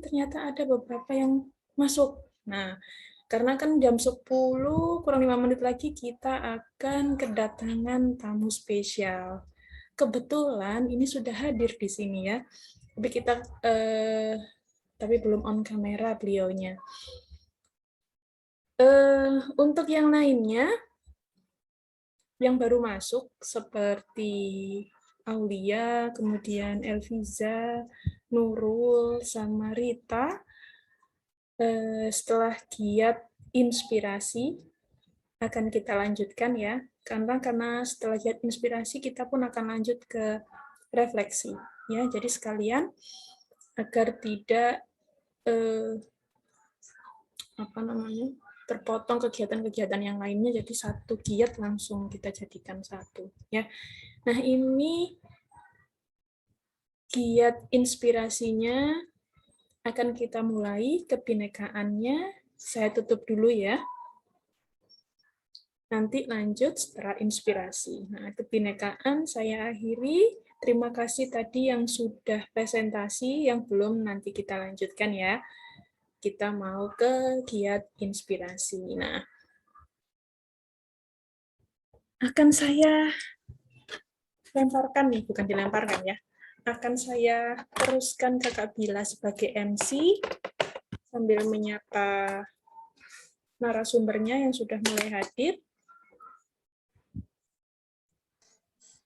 ternyata ada beberapa yang masuk. Nah, karena kan jam 10, kurang 5 menit lagi kita akan kedatangan tamu spesial. Kebetulan ini sudah hadir di sini ya. Tapi kita tapi belum on kamera beliaunya. Untuk yang lainnya yang baru masuk seperti Aulia, kemudian Elviza, Nurul, sama Rita, setelah giat inspirasi akan kita lanjutkan ya, karena setelah giat inspirasi kita pun akan lanjut ke refleksi ya. Jadi sekalian agar tidak terpotong kegiatan-kegiatan yang lainnya, jadi satu giat langsung kita jadikan satu ya. Nah, ini giat inspirasinya akan kita mulai. Kebinekaannya saya tutup dulu ya. Nanti lanjut setelah inspirasi. Nah, kebinekaan saya akhiri. Terima kasih tadi yang sudah presentasi, yang belum nanti kita lanjutkan ya. Kita mau ke giat inspirasi. Nah, akan saya lemparkan nih, bukan dilemparkan ya. Akan saya teruskan ke Kak Bila sebagai MC sambil menyapa narasumbernya yang sudah mulai hadir.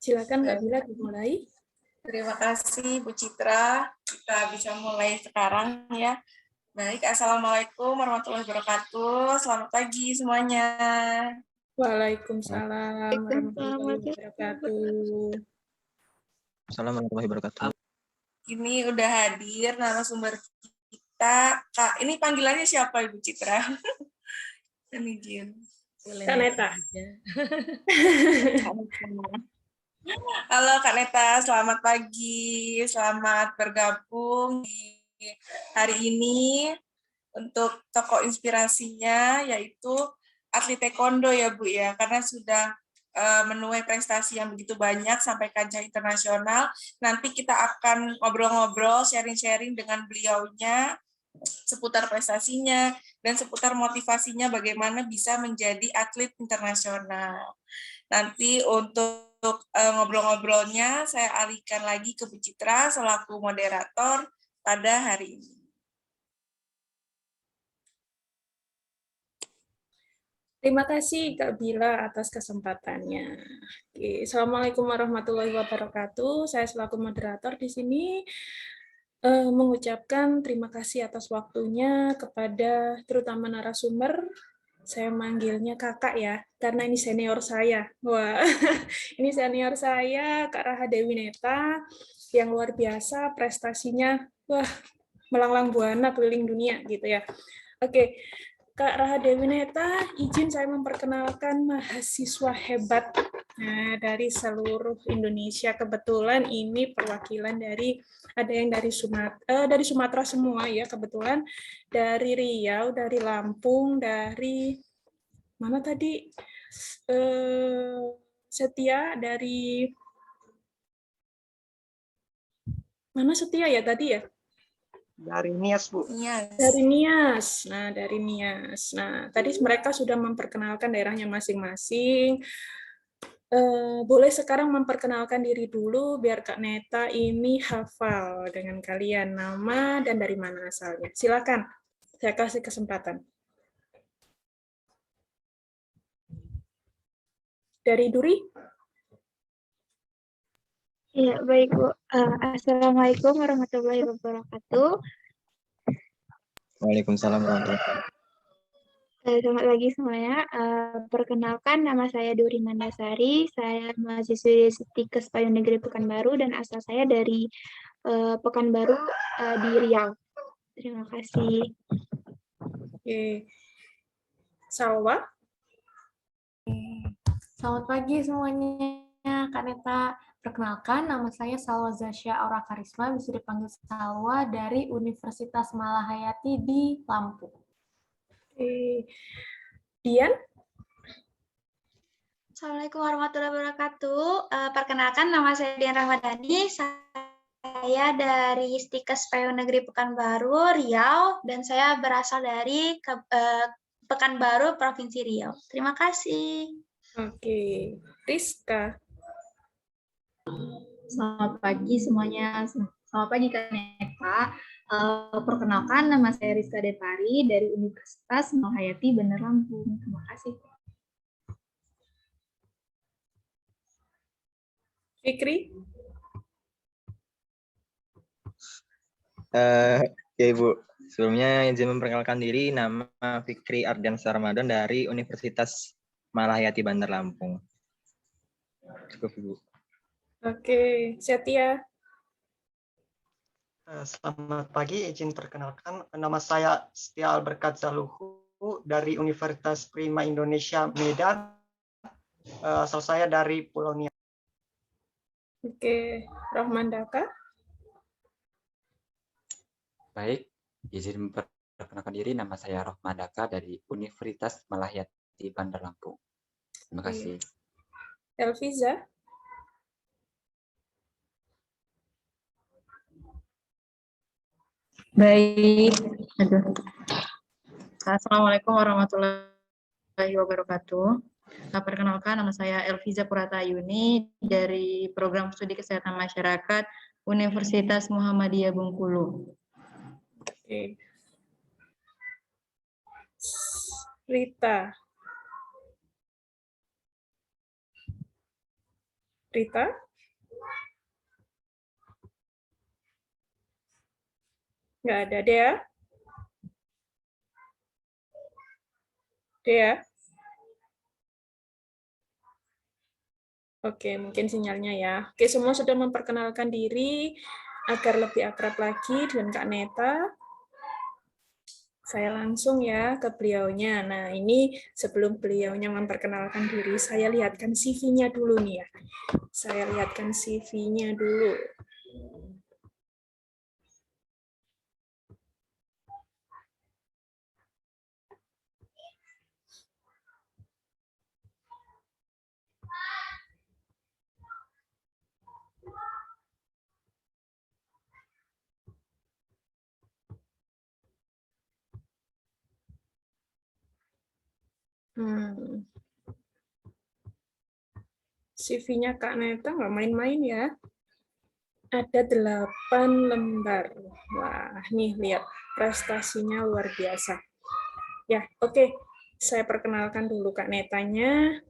Silakan Kak Bila dimulai. Terima kasih Bu Citra. Kita bisa mulai sekarang ya. Baik, Assalamualaikum warahmatullahi wabarakatuh. Selamat pagi semuanya. Waalaikumsalam warahmatullahi wabarakatuh. Assalamualaikum warahmatullahi wabarakatuh. Ini udah hadir narasumber kita. Kak, ini panggilannya siapa Ibu Citra? Ini Jin. Kak Neta. Halo Kak Neta, selamat pagi. Selamat bergabung di hari ini untuk tokoh inspirasinya yaitu atlet taekwondo ya Bu ya, karena sudah menuai prestasi yang begitu banyak sampai kancah internasional. Nanti kita akan ngobrol-ngobrol, sharing-sharing dengan beliaunya seputar prestasinya dan seputar motivasinya bagaimana bisa menjadi atlet internasional. Nanti untuk ngobrol-ngobrolnya saya alihkan lagi ke Bu Citra selaku moderator pada hari ini. Terima kasih Kak Bila atas kesempatannya. Oke, Assalamualaikum warahmatullahi wabarakatuh. Saya selaku moderator di sini mengucapkan terima kasih atas waktunya kepada terutama narasumber. Saya manggilnya kakak ya, karena ini senior saya. Wah, ini senior saya, Kak Raha Dewi Neta, yang luar biasa prestasinya. Wah, melanglang buana keliling dunia gitu ya. Oke, Kak Raha Dewi Neta, izin saya memperkenalkan mahasiswa hebat dari seluruh Indonesia. Kebetulan ini perwakilan dari ada yang dari Sumatera semua ya, kebetulan dari Riau, dari Lampung, dari mana tadi? Setia dari mana Setia ya tadi ya? Dari Nias, Bu. Dari Nias. Nah, dari Nias. Nah, tadi mereka sudah memperkenalkan daerahnya masing-masing. Boleh sekarang memperkenalkan diri dulu, biar Kak Neta ini hafal dengan kalian nama dan dari mana asalnya. Silakan, saya kasih kesempatan. Dari Duri? Ya, baik Bu. Assalamualaikum warahmatullahi wabarakatuh. Waalaikumsalam warahmatullahi wabarakatuh. Selamat pagi semuanya. Perkenalkan, nama saya Duri Mandasari. Saya mahasiswi Stikes Payung Negeri Pekanbaru dan asal saya dari Pekanbaru di Riau. Terima kasih. Oke. Salwa? Selamat pagi semuanya, Kak Neta. Perkenalkan, nama saya Salwa Zasya Aura Karisma, bisa dipanggil Salwa dari Universitas Malahayati di Lampung. Oke. Dian? Assalamualaikum warahmatullahi wabarakatuh. Perkenalkan, nama saya Dian Rahmadani. Saya Saya dari Stikes Payung Negeri Pekanbaru, Riau, dan saya berasal dari Pekanbaru, Provinsi Riau. Terima kasih. Oke, Rizka. Selamat pagi semuanya. Selamat pagi Kak Neta. Perkenalkan, nama saya Rizka Depari dari Universitas Malahayati, Bandar Lampung. Terima kasih. Fikri. Ya Ibu, sebelumnya izin memperkenalkan diri, nama Fikri Ardiansyah Ramadan dari Universitas Malahayati Bandar Lampung. Cukup Ibu. Oke, Setia. Selamat pagi, izin perkenalkan. Nama saya Setia Alberkat Zaluhu dari Universitas Prima Indonesia Medan. Asal saya dari Pulau Nias. Oke, Rohman Daka. Baik, izin memperkenalkan diri, nama saya Rohman Daka dari Universitas Malahayati Bandar Lampung. Terima kasih. Elviza. Baik. Assalamualaikum warahmatullahi wabarakatuh. Perkenalkan, nama saya Elviza Puratayuni dari Program Studi Kesehatan Masyarakat Universitas Muhammadiyah Bengkulu. Oke. Rita. Rita. Nggak ada. Dea. Dea. Oke, mungkin sinyalnya ya. Oke, semua sudah memperkenalkan diri agar lebih akrab lagi dengan Kak Neta. Saya langsung ya ke beliaunya. Nah, ini sebelum beliaunya memperkenalkan diri, saya lihatkan CV-nya dulu nih ya. Saya lihatkan CV-nya dulu. CV-nya Kak Neta nggak main-main ya. Ada 8 lembar. Wah, nih lihat prestasinya luar biasa. Ya, oke. Saya perkenalkan dulu Kak Netanya.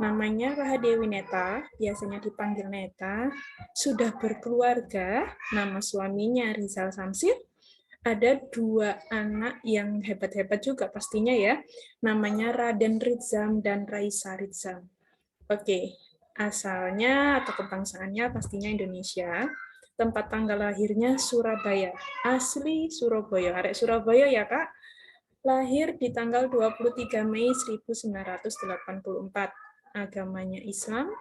Namanya Rahadewi Neta, biasanya dipanggil Neta. Sudah berkeluarga, nama suaminya Rizal Samsir. Ada 2 anak yang hebat-hebat juga pastinya ya. Namanya Raden Ridzam dan Raisa Ridzam. Oke, asalnya atau kebangsaannya pastinya Indonesia. Tempat tanggal lahirnya Surabaya. Asli Surabaya. Arek Surabaya ya, Kak. Lahir di tanggal 23 Mei 1984. Agamanya Islam.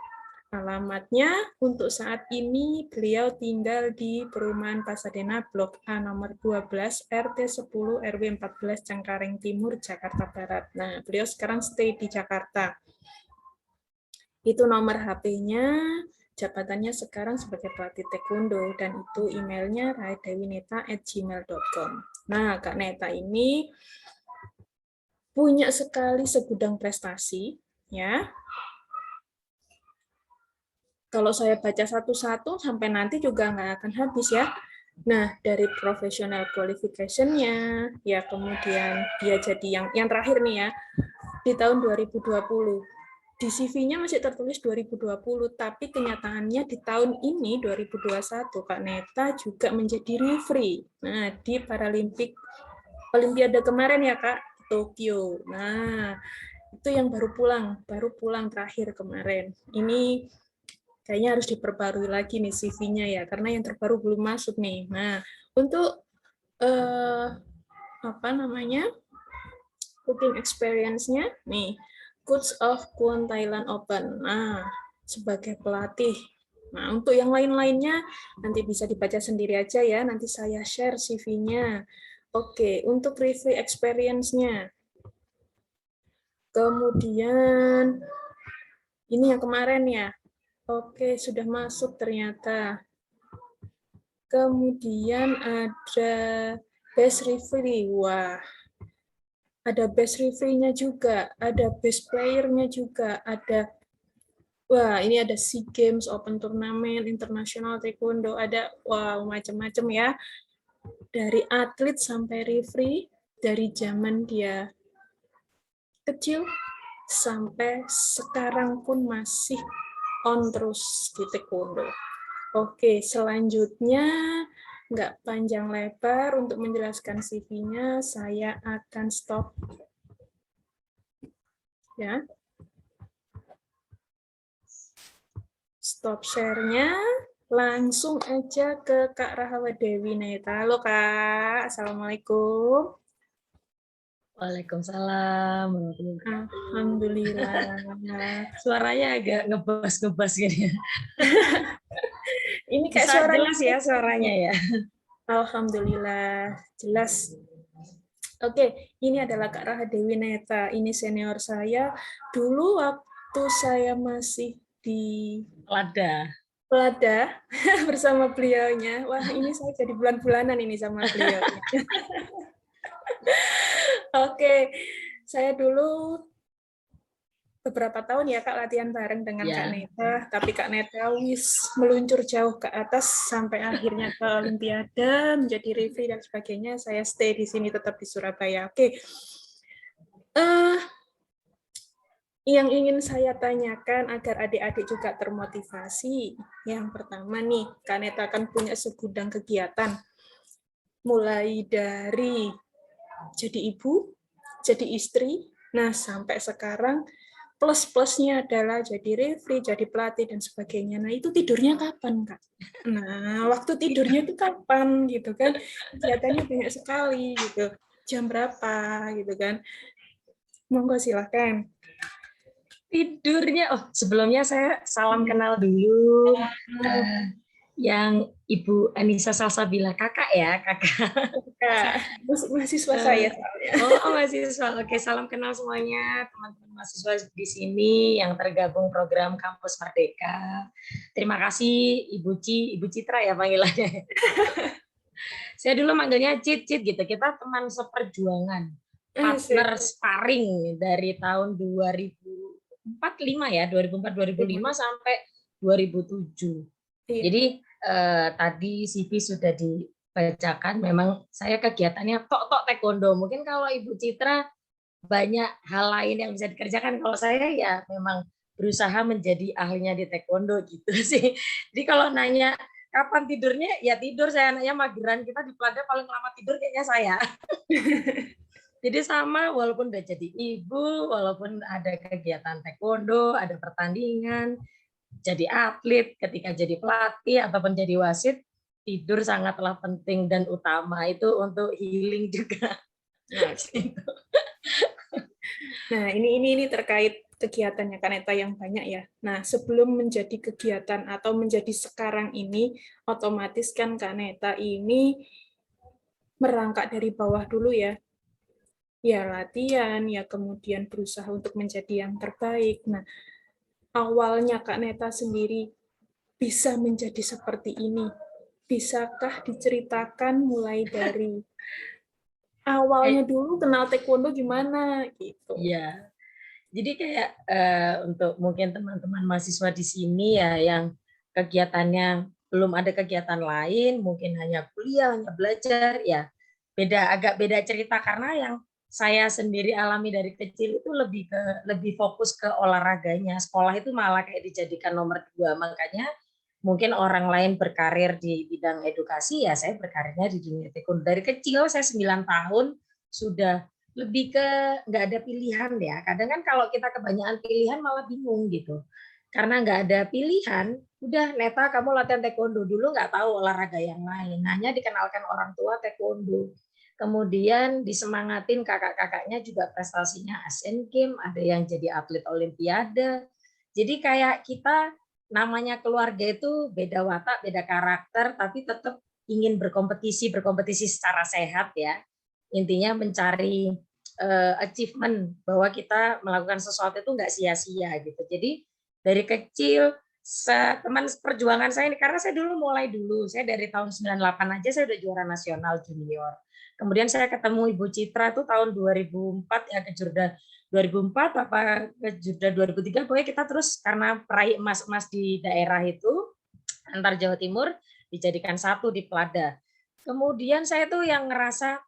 Alamatnya untuk saat ini beliau tinggal di perumahan Pasadena Blok A nomor 12 RT 10 RW 14 Cengkareng Timur Jakarta Barat. Nah, beliau sekarang stay di Jakarta. Itu nomor HP-nya, jabatannya sekarang sebagai pelatih taekwondo, dan itu emailnya rahadewineta@gmail.com. Nah, Kak Neta ini punya sekali segudang prestasi, ya. Kalau saya baca satu-satu sampai nanti juga nggak akan habis ya. Nah, dari professional qualification-nya, ya kemudian dia jadi yang terakhir nih ya, di tahun 2020. Di CV-nya masih tertulis 2020, tapi kenyataannya di tahun ini, 2021, Kak Neta juga menjadi referee. Nah, di Olimpiade kemarin ya, Kak, Tokyo. Nah, itu yang baru pulang terakhir kemarin. Ini kayaknya harus diperbarui lagi nih CV-nya ya, karena yang terbaru belum masuk nih. Nah, untuk cooking experience-nya nih, Coach of Kwon Thailand Open. Nah, sebagai pelatih. Nah, untuk yang lain-lainnya nanti bisa dibaca sendiri aja ya, nanti saya share CV-nya. Oke, untuk review experience-nya. Kemudian ini yang kemarin ya. Oke, sudah masuk ternyata. Kemudian ada best referee. Wah, ada best referee-nya juga, ada best player-nya juga, ada ini ada SEA Games, Open Turnamen, International Taekwondo, ada macam-macam ya. Dari atlet sampai referee, dari zaman dia kecil sampai sekarang pun masih on terus di taekwondo. Oke, selanjutnya nggak panjang lebar untuk menjelaskan CV-nya, saya akan stop. Ya. Stop share-nya, langsung aja ke Kak Rahmadewi Neta. Halo Kak, Assalamualaikum. Waalaikumsalam. Alhamdulillah. Suaranya agak ngebas-ngebas gitu ya. Ini kayak Bisa suaranya jelas ya suaranya ya. Alhamdulillah, jelas. Oke, ini adalah Kak Rahmadewi Neta. Ini senior saya. Dulu waktu saya masih di Lada bersama beliaunya. Wah, ini saya jadi bulan-bulanan ini sama beliau. Oke, saya dulu beberapa tahun ya Kak latihan bareng dengan Kak Neta, tapi Kak Neta meluncur jauh ke atas sampai akhirnya ke Olimpiade, menjadi referee dan sebagainya. Saya stay di sini tetap di Surabaya. Oke. Yang ingin saya tanyakan agar adik-adik juga termotivasi. Yang pertama nih, Kak Neta akan punya segudang kegiatan. Mulai dari jadi ibu, jadi istri, nah sampai sekarang plus-plusnya adalah jadi referee, jadi pelatih, dan sebagainya. Nah, itu tidurnya kapan, Kak? Nah, waktu tidurnya itu kapan, gitu kan? Kegiatannya banyak sekali, gitu. Jam berapa, gitu kan? Monggo, silakan. Tidurnya, sebelumnya saya salam kenal dulu. Yang Ibu Anissa Salsabila, kakak ya, kakak. Mahasiswa saya. Mahasiswa. Oke, salam kenal semuanya teman-teman mahasiswa di sini yang tergabung program Kampus Merdeka. Terima kasih Ibu Citra ya panggilannya. Saya dulu manggilnya Cit gitu. Kita teman seperjuangan, partner sparring dari tahun 2004-2005 ya, 2004-2005 sampai 2007. Jadi tadi CV sudah dibacakan, memang saya kegiatannya tok taekwondo. Mungkin kalau Ibu Citra banyak hal lain yang bisa dikerjakan. Kalau saya ya memang berusaha menjadi ahlinya di taekwondo gitu sih. Jadi kalau nanya kapan tidurnya, ya tidur. Saya anaknya mageran, kita di Pelada paling lama tidur kayaknya saya. Jadi sama, walaupun udah jadi ibu, walaupun ada kegiatan taekwondo, ada pertandingan, jadi atlet, ketika jadi pelatih ataupun jadi wasit, tidur sangatlah penting dan utama, itu untuk healing juga. Nah, ini terkait kegiatannya Kak Neta yang banyak ya. Nah, sebelum menjadi kegiatan atau menjadi sekarang ini, otomatis kan Kak Neta ini merangkak dari bawah dulu ya. Ya latihan, ya kemudian berusaha untuk menjadi yang terbaik. Nah, awalnya Kak Neta sendiri bisa menjadi seperti ini. Bisakah diceritakan mulai dari awalnya dulu kenal taekwondo gimana gitu? Iya. Jadi kayak untuk mungkin teman-teman mahasiswa di sini ya yang kegiatannya belum ada kegiatan lain, mungkin hanya kuliah, hanya belajar, ya agak beda cerita, karena yang saya sendiri alami dari kecil itu lebih fokus ke olahraganya. Sekolah itu malah kayak dijadikan nomor 2, makanya mungkin orang lain berkarir di bidang edukasi, ya saya berkarirnya di dunia taekwondo. Dari kecil saya 9 tahun sudah lebih ke nggak ada pilihan ya. Kadang kan kalau kita kebanyakan pilihan malah bingung gitu. Karena nggak ada pilihan, udah Neta kamu latihan taekwondo dulu, nggak tahu olahraga yang lain. Hanya dikenalkan orang tua taekwondo. Kemudian disemangatin kakak-kakaknya juga prestasinya Asian Games, ada yang jadi atlet Olimpiade. Jadi kayak kita namanya keluarga itu beda watak, beda karakter, tapi tetap ingin berkompetisi secara sehat ya. Intinya mencari achievement bahwa kita melakukan sesuatu itu nggak sia-sia gitu. Jadi dari kecil teman perjuangan saya ini, karena saya mulai dulu, saya dari tahun 98 aja saya udah juara nasional junior. Kemudian saya ketemu Ibu Citra tuh tahun 2004 ya, ke Jurda 2004 apa ke Jurda 2003, pokoknya kita terus karena peraih emas-emas di daerah itu antar Jawa Timur dijadikan satu di Pelada. Kemudian saya tuh yang ngerasa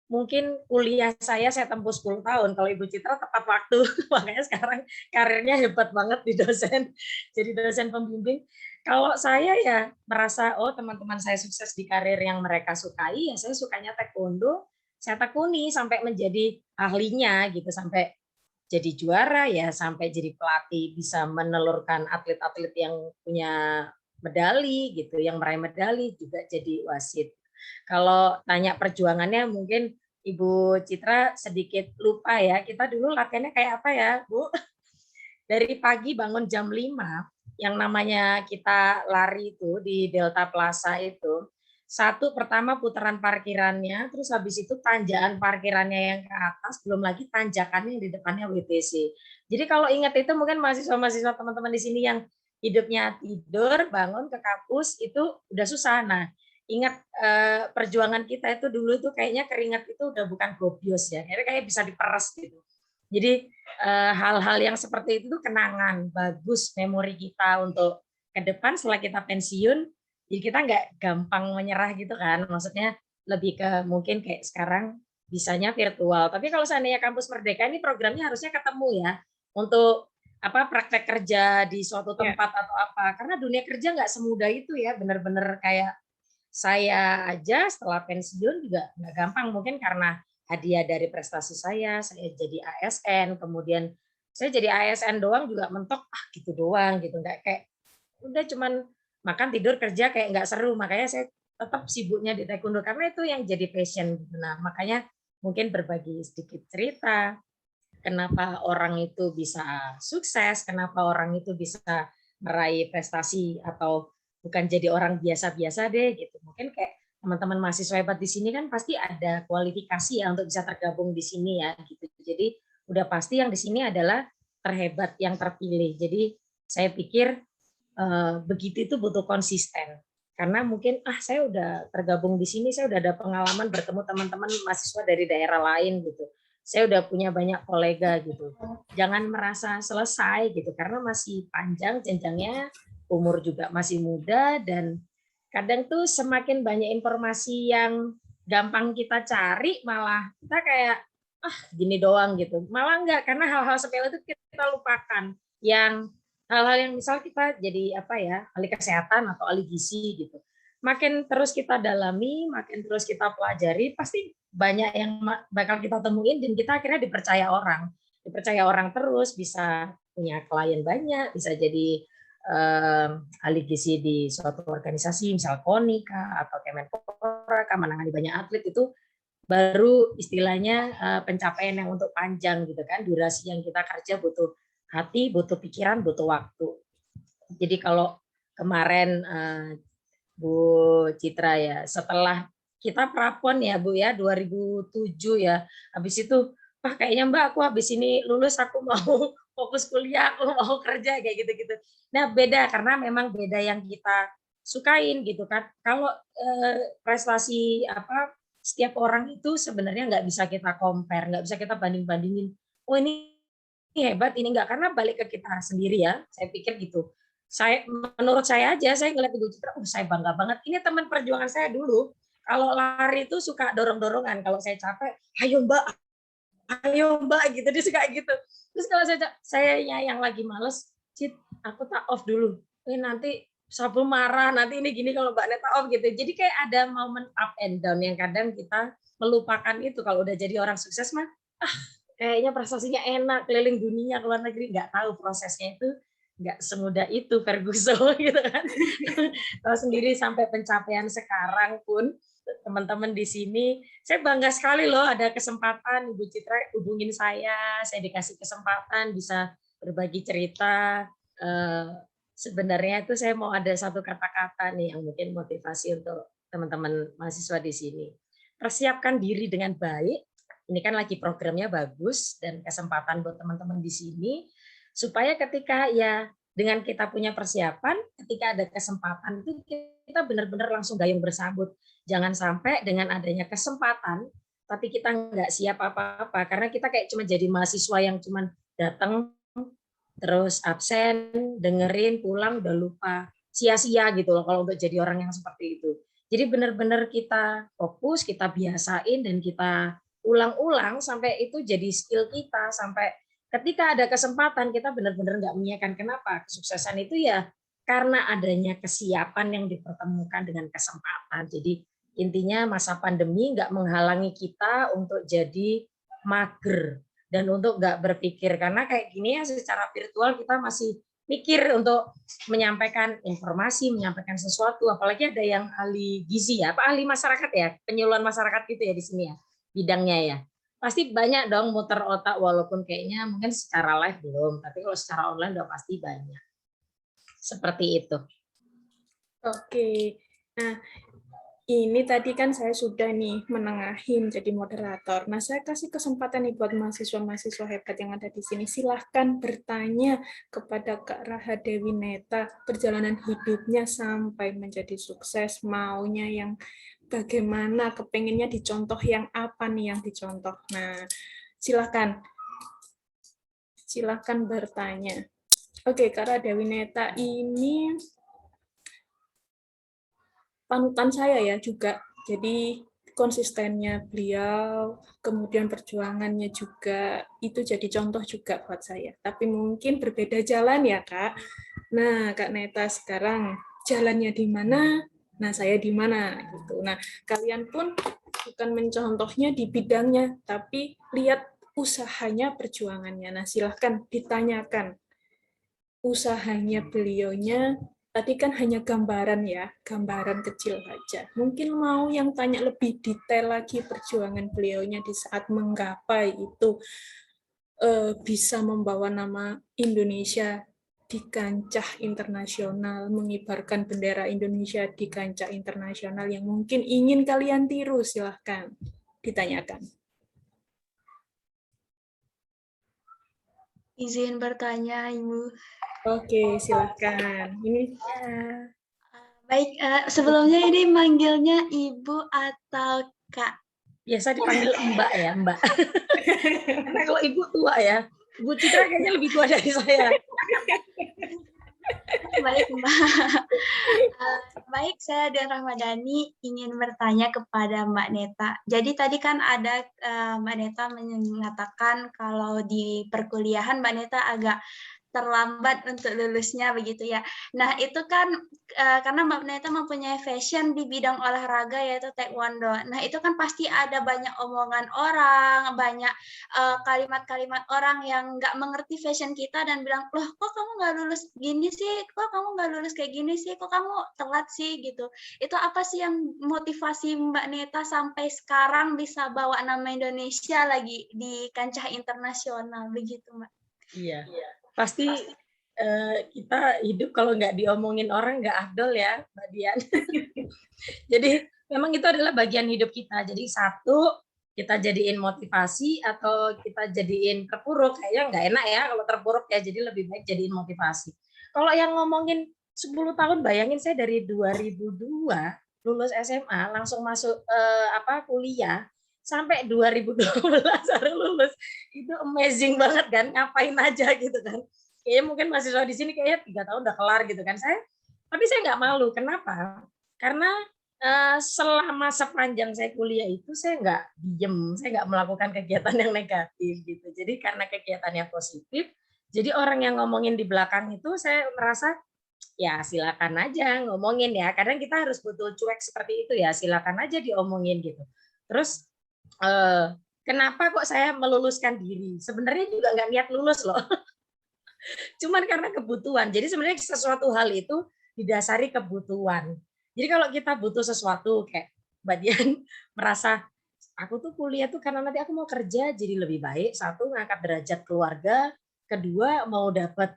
mungkin kuliah saya tempuh 10 tahun, kalau Ibu Citra tepat waktu, makanya sekarang karirnya hebat banget di dosen, jadi dosen pembimbing. Kalau saya ya merasa, oh teman-teman saya sukses di karir yang mereka sukai, ya saya sukanya taekwondo, saya tekuni sampai menjadi ahlinya gitu, sampai jadi juara ya, sampai jadi pelatih, bisa menelurkan atlet-atlet yang punya medali gitu, yang meraih medali juga jadi wasit. Kalau tanya perjuangannya mungkin Ibu Citra sedikit lupa ya, kita dulu latihannya kayak apa ya, Bu? Dari pagi bangun jam 5, yang namanya kita lari itu di Delta Plaza itu, satu pertama putaran parkirannya, terus habis itu tanjakan parkirannya yang ke atas, belum lagi tanjakannya yang di depannya WTC. Jadi kalau ingat itu mungkin mahasiswa-mahasiswa teman-teman di sini yang hidupnya tidur, bangun ke kampus, itu udah susah. Nah, ingat perjuangan kita itu dulu tuh kayaknya keringat itu udah bukan gobios ya, kayak bisa diperes gitu. Jadi hal-hal yang seperti itu tuh kenangan bagus memori kita untuk ke depan setelah kita pensiun. Jadi kita nggak gampang menyerah gitu kan, maksudnya lebih ke mungkin kayak sekarang bisanya virtual. Tapi kalau seandainya Kampus Merdeka ini programnya harusnya ketemu ya untuk apa praktek kerja di suatu tempat atau apa, karena dunia kerja nggak semudah itu ya, benar-benar kayak saya aja setelah pensiun juga nggak gampang, mungkin karena hadiah dari prestasi saya jadi ASN, kemudian saya jadi ASN doang juga mentok, gitu doang gitu, nggak kayak udah cuman makan tidur kerja kayak nggak seru, makanya saya tetap sibuknya di taekwondo karena itu yang jadi passion. Nah makanya mungkin berbagi sedikit cerita kenapa orang itu bisa sukses, kenapa orang itu bisa meraih prestasi atau bukan jadi orang biasa-biasa deh gitu. Mungkin kayak teman-teman mahasiswa hebat di sini kan pasti ada kualifikasi ya untuk bisa tergabung di sini ya gitu. Jadi udah pasti yang di sini adalah terhebat yang terpilih. Jadi saya pikir begitu itu butuh konsisten. Karena mungkin saya udah tergabung di sini, saya udah ada pengalaman bertemu teman-teman mahasiswa dari daerah lain gitu. Saya udah punya banyak kolega gitu. Jangan merasa selesai gitu karena masih panjang jenjangnya, umur juga masih muda, dan kadang tuh semakin banyak informasi yang gampang kita cari, malah kita kayak gini doang gitu. Malah enggak, karena hal-hal sepele itu kita lupakan. Yang hal-hal yang misal kita jadi apa ya, ahli kesehatan atau ahli gizi gitu. Makin terus kita dalami, makin terus kita pelajari, pasti banyak yang bakal kita temuin dan kita akhirnya dipercaya orang. Dipercaya orang terus, bisa punya klien banyak, bisa jadi ahli gizi di suatu organisasi, misal KONI atau Kemenpora, menangani banyak atlet, itu baru istilahnya pencapaian yang untuk panjang gitu kan. Durasi yang kita kerja butuh hati, butuh pikiran, butuh waktu. Jadi kalau kemarin Bu Citra ya, setelah kita prapon ya Bu ya 2007 ya, habis itu kayaknya Mbak aku habis ini lulus aku mau fokus kuliah, aku mau kerja kayak gitu-gitu. Nah beda karena memang beda yang kita sukain gitu kan. Kalau prestasi apa setiap orang itu sebenarnya nggak bisa kita compare, nggak bisa kita banding-bandingin. Oh ini hebat, ini enggak, karena balik ke kita sendiri ya. Saya pikir gitu. Menurut saya aja, saya ngeliat Ibu Citra, saya bangga banget. Ini teman perjuangan saya dulu. Kalau lari itu suka dorong-dorongan. Kalau saya capek, ayo Mbak, gitu. Dia suka gitu. Terus kalau saya yang lagi males, Cit, aku tak off dulu. Nanti Sabu marah, nanti ini gini kalau Mbak Neta off gitu. Jadi kayak ada momen up and down yang kadang kita melupakan itu. Kalau udah jadi orang sukses mah, kayaknya prestasinya enak, keliling dunia, ke luar negeri, nggak tahu prosesnya itu nggak semudah itu, Ferguson gitu kan. Tahu sendiri sampai pencapaian sekarang pun teman-teman di sini, saya bangga sekali loh ada kesempatan Ibu Citra hubungin saya dikasih kesempatan bisa berbagi cerita. Sebenarnya itu saya mau ada satu kata-kata nih yang mungkin motivasi untuk teman-teman mahasiswa di sini. Persiapkan diri dengan baik. Ini kan lagi programnya bagus dan kesempatan buat teman-teman di sini supaya ketika ya dengan kita punya persiapan, ketika ada kesempatan itu kita benar-benar langsung gayung bersambut. Jangan sampai dengan adanya kesempatan, tapi kita nggak siap apa-apa, karena kita kayak cuma jadi mahasiswa yang cuma datang, terus absen, dengerin, pulang, udah lupa. Sia-sia gitu loh kalau untuk jadi orang yang seperti itu. Jadi benar-benar kita fokus, kita biasain, dan kita ulang-ulang sampai itu jadi skill kita, sampai ketika ada kesempatan kita benar-benar nggak menyiapkan. Kenapa? Kesuksesan itu ya karena adanya kesiapan yang dipertemukan dengan kesempatan. Jadi intinya masa pandemi nggak menghalangi kita untuk jadi mager dan untuk nggak berpikir, karena kayak gini ya secara virtual kita masih mikir untuk menyampaikan informasi, menyampaikan sesuatu, apalagi ada yang ahli gizi ya, apa ahli masyarakat ya, penyuluhan masyarakat gitu ya di sini ya bidangnya ya. Pasti banyak dong muter otak, walaupun kayaknya mungkin secara live belum, tapi kalau secara online udah pasti banyak. Seperti itu. Oke. Nah, ini tadi kan saya sudah nih menengahin jadi moderator. Nah, saya kasih kesempatan nih buat mahasiswa-mahasiswa hebat yang ada di sini. Silahkan bertanya kepada Kak Raha Dewi Neta, perjalanan hidupnya sampai menjadi sukses, maunya yang bagaimana, kepengennya dicontoh yang apa nih yang dicontoh. Nah, silahkan. Silahkan bertanya. Oke, Kak Raha Dewi Neta ini panutan saya ya juga. Jadi konsistennya beliau, kemudian perjuangannya juga, itu jadi contoh juga buat saya. Tapi mungkin berbeda jalan ya, Kak. Nah, Kak Neta sekarang jalannya di mana? Nah, saya di mana gitu. Nah, kalian pun bukan mencontohnya di bidangnya, tapi lihat usahanya, perjuangannya. Nah, silahkan ditanyakan usahanya beliaunya. Tadi kan hanya gambaran ya, gambaran kecil saja. Mungkin mau yang tanya lebih detail lagi perjuangan beliaunya di saat menggapai itu bisa membawa nama Indonesia di kancah internasional, mengibarkan bendera Indonesia di kancah internasional yang mungkin ingin kalian tiru, silahkan ditanyakan. Izin bertanya, Ibu. Oke, silahkan. Ini Baik, sebelumnya ini manggilnya Ibu atau Kak? Biasa dipanggil Mbak ya, Mbak. Karena kalau Ibu tua ya, Bu Citra kayaknya lebih tua dari saya. Baik, Mbak. Baik, saya Dian Rahmadani ingin bertanya kepada Mbak Neta. Jadi tadi kan ada Mbak Neta mengatakan kalau di perkuliahan Mbak Neta agak terlambat untuk lulusnya begitu ya. Nah, itu kan karena Mbak Neta mempunyai passion di bidang olahraga yaitu taekwondo. Nah, itu kan pasti ada banyak omongan orang, banyak kalimat-kalimat orang yang nggak mengerti fashion kita dan bilang, loh kok kamu nggak lulus gini sih? Kok kamu nggak lulus kayak gini sih? Kok kamu telat sih? Gitu. Itu apa sih yang motivasi Mbak Neta sampai sekarang bisa bawa nama Indonesia lagi di kancah internasional begitu, Mbak? Iya. Pasti kita hidup kalau nggak diomongin orang nggak afdol ya, Mbak Dian. Jadi memang itu adalah bagian hidup kita. Jadi satu, kita jadiin motivasi atau kita jadiin terpuruk. Kayaknya nggak enak ya kalau terpuruk ya, jadi lebih baik jadiin motivasi. Kalau yang ngomongin 10 tahun, bayangin saya dari 2002 lulus SMA langsung masuk kuliah, sampai 2012 baru lulus. Itu amazing banget kan, ngapain aja gitu kan. Kayaknya mungkin mahasiswa di sini kayaknya 3 tahun udah kelar gitu kan. Tapi saya nggak malu. Kenapa? Karena selama sepanjang saya kuliah itu saya nggak diem, saya nggak melakukan kegiatan yang negatif gitu. Jadi karena kegiatannya positif, jadi orang yang ngomongin di belakang itu saya merasa ya silakan aja ngomongin ya. Kadang kita harus betul cuek seperti itu ya, silakan aja diomongin gitu. Terus kenapa kok saya meluluskan diri? Sebenarnya juga nggak niat lulus loh. Cuman karena kebutuhan. Jadi sebenarnya sesuatu hal itu didasari kebutuhan. Jadi kalau kita butuh sesuatu kayak Mbak Dian merasa aku tuh kuliah tuh karena nanti aku mau kerja jadi lebih baik. Satu, ngangkat derajat keluarga. Kedua, mau dapat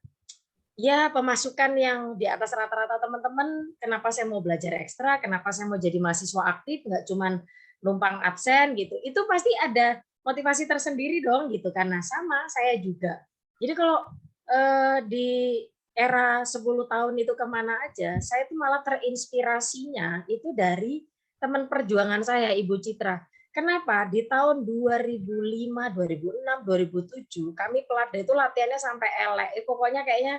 ya pemasukan yang di atas rata-rata teman-teman. Kenapa saya mau belajar ekstra? Kenapa saya mau jadi mahasiswa aktif? Nggak cuman numpang absen gitu, itu pasti ada motivasi tersendiri dong gitu. Karena sama saya juga. Jadi kalau di era 10 tahun itu kemana aja, saya itu malah terinspirasinya itu dari teman perjuangan saya, Ibu Citra. Kenapa? Di tahun 2005, 2006, 2007, kami Pelada itu latihannya sampai elek. Pokoknya kayaknya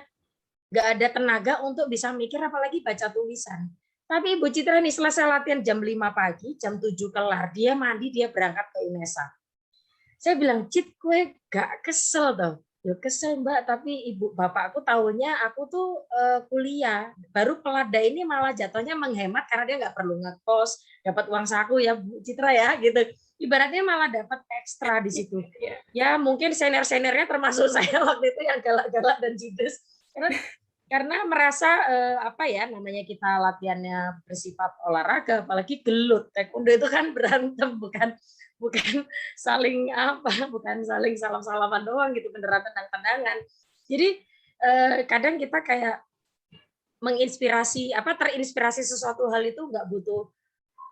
nggak ada tenaga untuk bisa mikir, apalagi baca tulisan. Tapi Ibu Citra ini selesai latihan jam 5 pagi, jam 7 kelar. Dia mandi, dia berangkat ke UNESA. Saya bilang, Cit, kue gak kesel toh? Ya kesel Mbak, tapi ibu bapakku tahunya aku tuh kuliah. Baru Pelada ini malah jatuhnya menghemat karena dia nggak perlu ngekos, dapat uang saku ya Bu Citra ya gitu. Ibaratnya malah dapat ekstra di situ. Ya mungkin senior-seniornya termasuk saya waktu itu yang galak-galak dan judes. Karena merasa apa ya namanya kita latihannya bersifat olahraga, apalagi gelut. Taekwondo itu kan berantem, bukan saling bukan saling salam-salaman doang gitu, beneran tendang-tendangan. Jadi kadang kita kayak terinspirasi sesuatu hal itu nggak butuh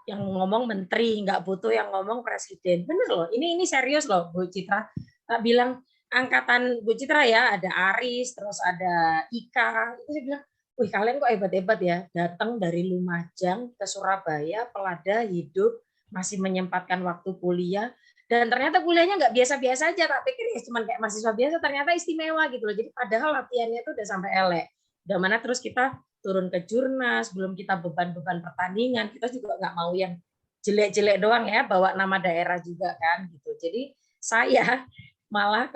yang ngomong menteri, nggak butuh yang ngomong presiden. Bener loh, ini serius loh Bu Citra. Tak bilang angkatan Bu Citra ya, ada Aris, terus ada Ika. Itu saya bilang, wih kalian kok hebat-hebat ya, datang dari Lumajang ke Surabaya, Pelada hidup, masih menyempatkan waktu kuliah, dan ternyata kuliahnya nggak biasa-biasa aja, tak pikir ya cuma kayak mahasiswa biasa, ternyata istimewa gitu loh. Jadi padahal latihannya itu udah sampai elek. Udah mana terus kita turun ke jurnas, belum kita beban-beban pertandingan, kita juga nggak mau yang jelek-jelek doang ya, bawa nama daerah juga kan gitu. Jadi saya malah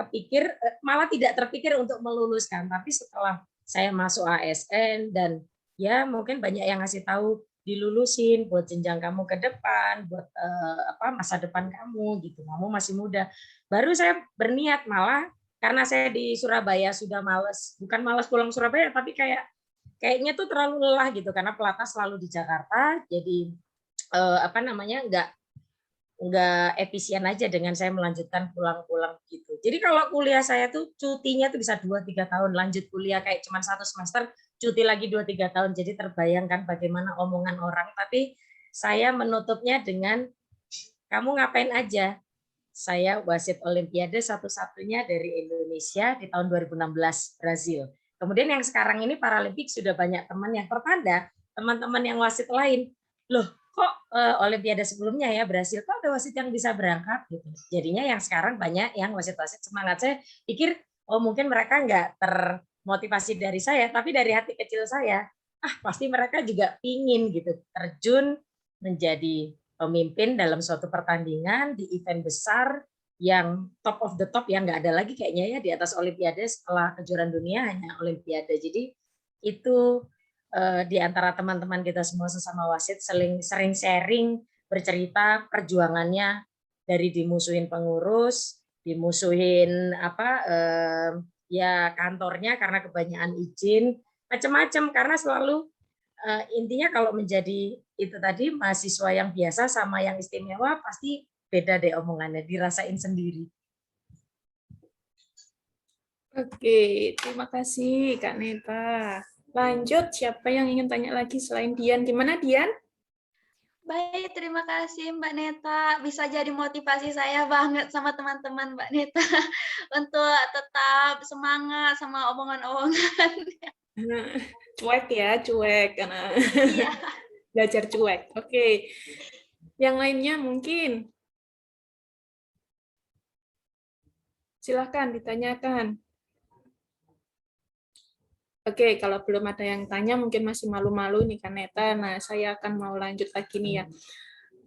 tidak terpikir untuk meluluskan, tapi setelah saya masuk ASN dan ya mungkin banyak yang ngasih tahu dilulusin buat jenjang kamu ke depan, buat masa depan kamu gitu. Kamu masih muda. Baru saya berniat, malah karena saya di Surabaya sudah bukan malas pulang Surabaya, tapi kayaknya tuh terlalu lelah gitu karena pelatnas selalu di Jakarta. Jadi nggak efisien aja dengan saya melanjutkan pulang-pulang gitu. Jadi kalau kuliah saya tuh cutinya tuh bisa 2-3 tahun, lanjut kuliah kayak cuma 1 semester, cuti lagi 2-3 tahun. Jadi terbayangkan bagaimana omongan orang, tapi saya menutupnya dengan kamu ngapain aja. Saya wasit Olimpiade satu-satunya dari Indonesia di tahun 2016 Brazil. Kemudian yang sekarang ini Paralimpik sudah banyak teman yang pertanda, teman-teman yang wasit lain. Loh, kok Olimpiade sebelumnya ya Brasil, kok ada wasit yang bisa berangkat gitu. Jadinya yang sekarang banyak yang wasit-wasit semangat. Saya pikir mungkin mereka nggak termotivasi dari saya, tapi dari hati kecil saya, pasti mereka juga pingin gitu terjun menjadi pemimpin dalam suatu pertandingan di event besar yang top of the top, yang nggak ada lagi kayaknya ya di atas Olimpiade. Setelah kejuaraan dunia hanya Olimpiade. Jadi itu di antara teman-teman kita semua sesama wasit sering sharing, bercerita perjuangannya dari dimusuhin pengurus, dimusuhin ya kantornya karena kebanyakan izin, macam-macam, karena selalu intinya kalau menjadi itu tadi mahasiswa yang biasa sama yang istimewa pasti beda deh omongannya, dirasain sendiri. Oke, terima kasih Kak Neta. Lanjut, siapa yang ingin tanya lagi selain Dian? Gimana Dian? Baik, terima kasih Mbak Neta. Bisa jadi motivasi saya banget sama teman-teman Mbak Neta untuk tetap semangat sama omongan-omongan. Cuek ya, cuek karena Iya. belajar cuek. Oke. Yang lainnya mungkin. Silahkan ditanyakan. Oke, kalau belum ada yang tanya, mungkin masih malu-malu nih Kak Neta. Nah, saya akan mau lanjut lagi nih ya.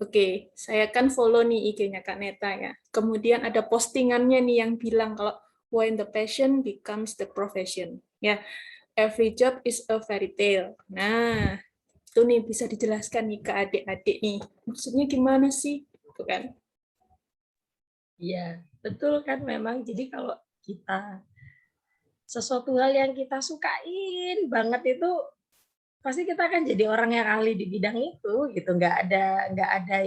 Oke, saya akan follow nih IG-nya Kak Neta ya. Kemudian ada postingannya nih yang bilang kalau when the passion becomes the profession. Ya, every job is a fairy tale. Nah, itu nih bisa dijelaskan nih ke adik-adik nih. Maksudnya gimana sih? Itu kan. Iya, betul kan memang. Jadi kalau kita sesuatu hal yang kita sukain banget itu pasti kita akan jadi orang yang ahli di bidang itu gitu. Nggak ada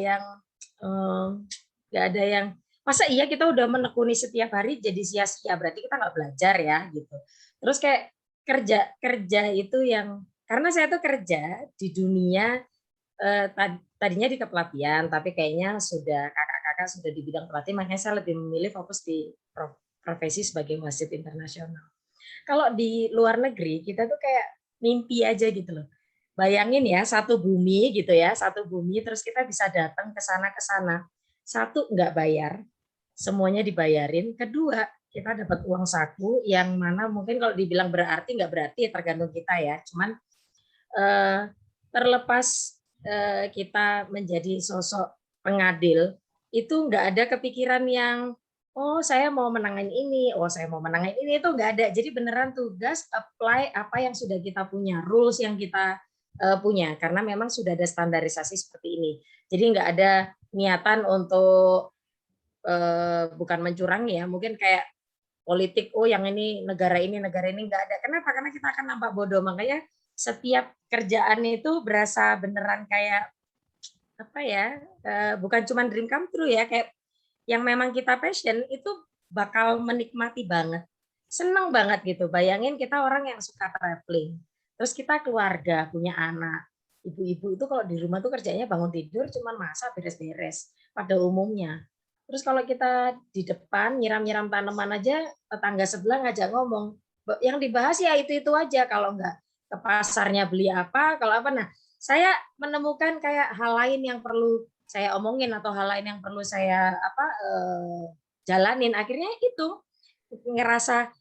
yang masa iya kita udah menekuni setiap hari jadi sia-sia, berarti kita nggak belajar ya gitu. Terus kayak kerja itu yang, karena saya tuh kerja di dunia tadinya di kepelatihan, tapi kayaknya sudah kakak-kakak sudah di bidang pelatih, makanya saya lebih memilih fokus di profesi sebagai wasit internasional. Kalau di luar negeri kita tuh kayak mimpi aja gitu loh. Bayangin ya, satu bumi gitu ya, satu bumi terus kita bisa datang ke sana. Satu, nggak bayar, semuanya dibayarin. Kedua, kita dapat uang saku yang mana mungkin kalau dibilang berarti nggak berarti, tergantung kita ya. Cuman terlepas kita menjadi sosok pengadil, itu nggak ada kepikiran yang oh saya mau menangani ini, oh saya mau menangani ini, itu nggak ada. Jadi beneran tugas apply apa yang sudah kita punya, rules yang kita punya, karena memang sudah ada standarisasi seperti ini. Jadi nggak ada niatan untuk bukan mencurangi ya, mungkin kayak politik, oh yang ini negara ini nggak ada. Kenapa? Karena kita akan nampak bodoh. Makanya setiap kerjaan itu berasa beneran kayak apa ya, bukan cuma dream come true ya, kayak yang memang kita passion itu bakal menikmati banget, seneng banget gitu. Bayangin kita orang yang suka traveling, terus kita keluarga, punya anak, ibu-ibu itu kalau di rumah tuh kerjanya bangun tidur, cuman masak, beres-beres pada umumnya. Terus kalau kita di depan nyiram-nyiram tanaman aja, tetangga sebelah ngajak ngomong, yang dibahas ya itu aja, kalau enggak ke pasarnya beli apa, kalau apa. Nah, saya menemukan kayak hal lain yang perlu saya omongin atau hal lain yang perlu saya jalanin. Akhirnya itu ngerasa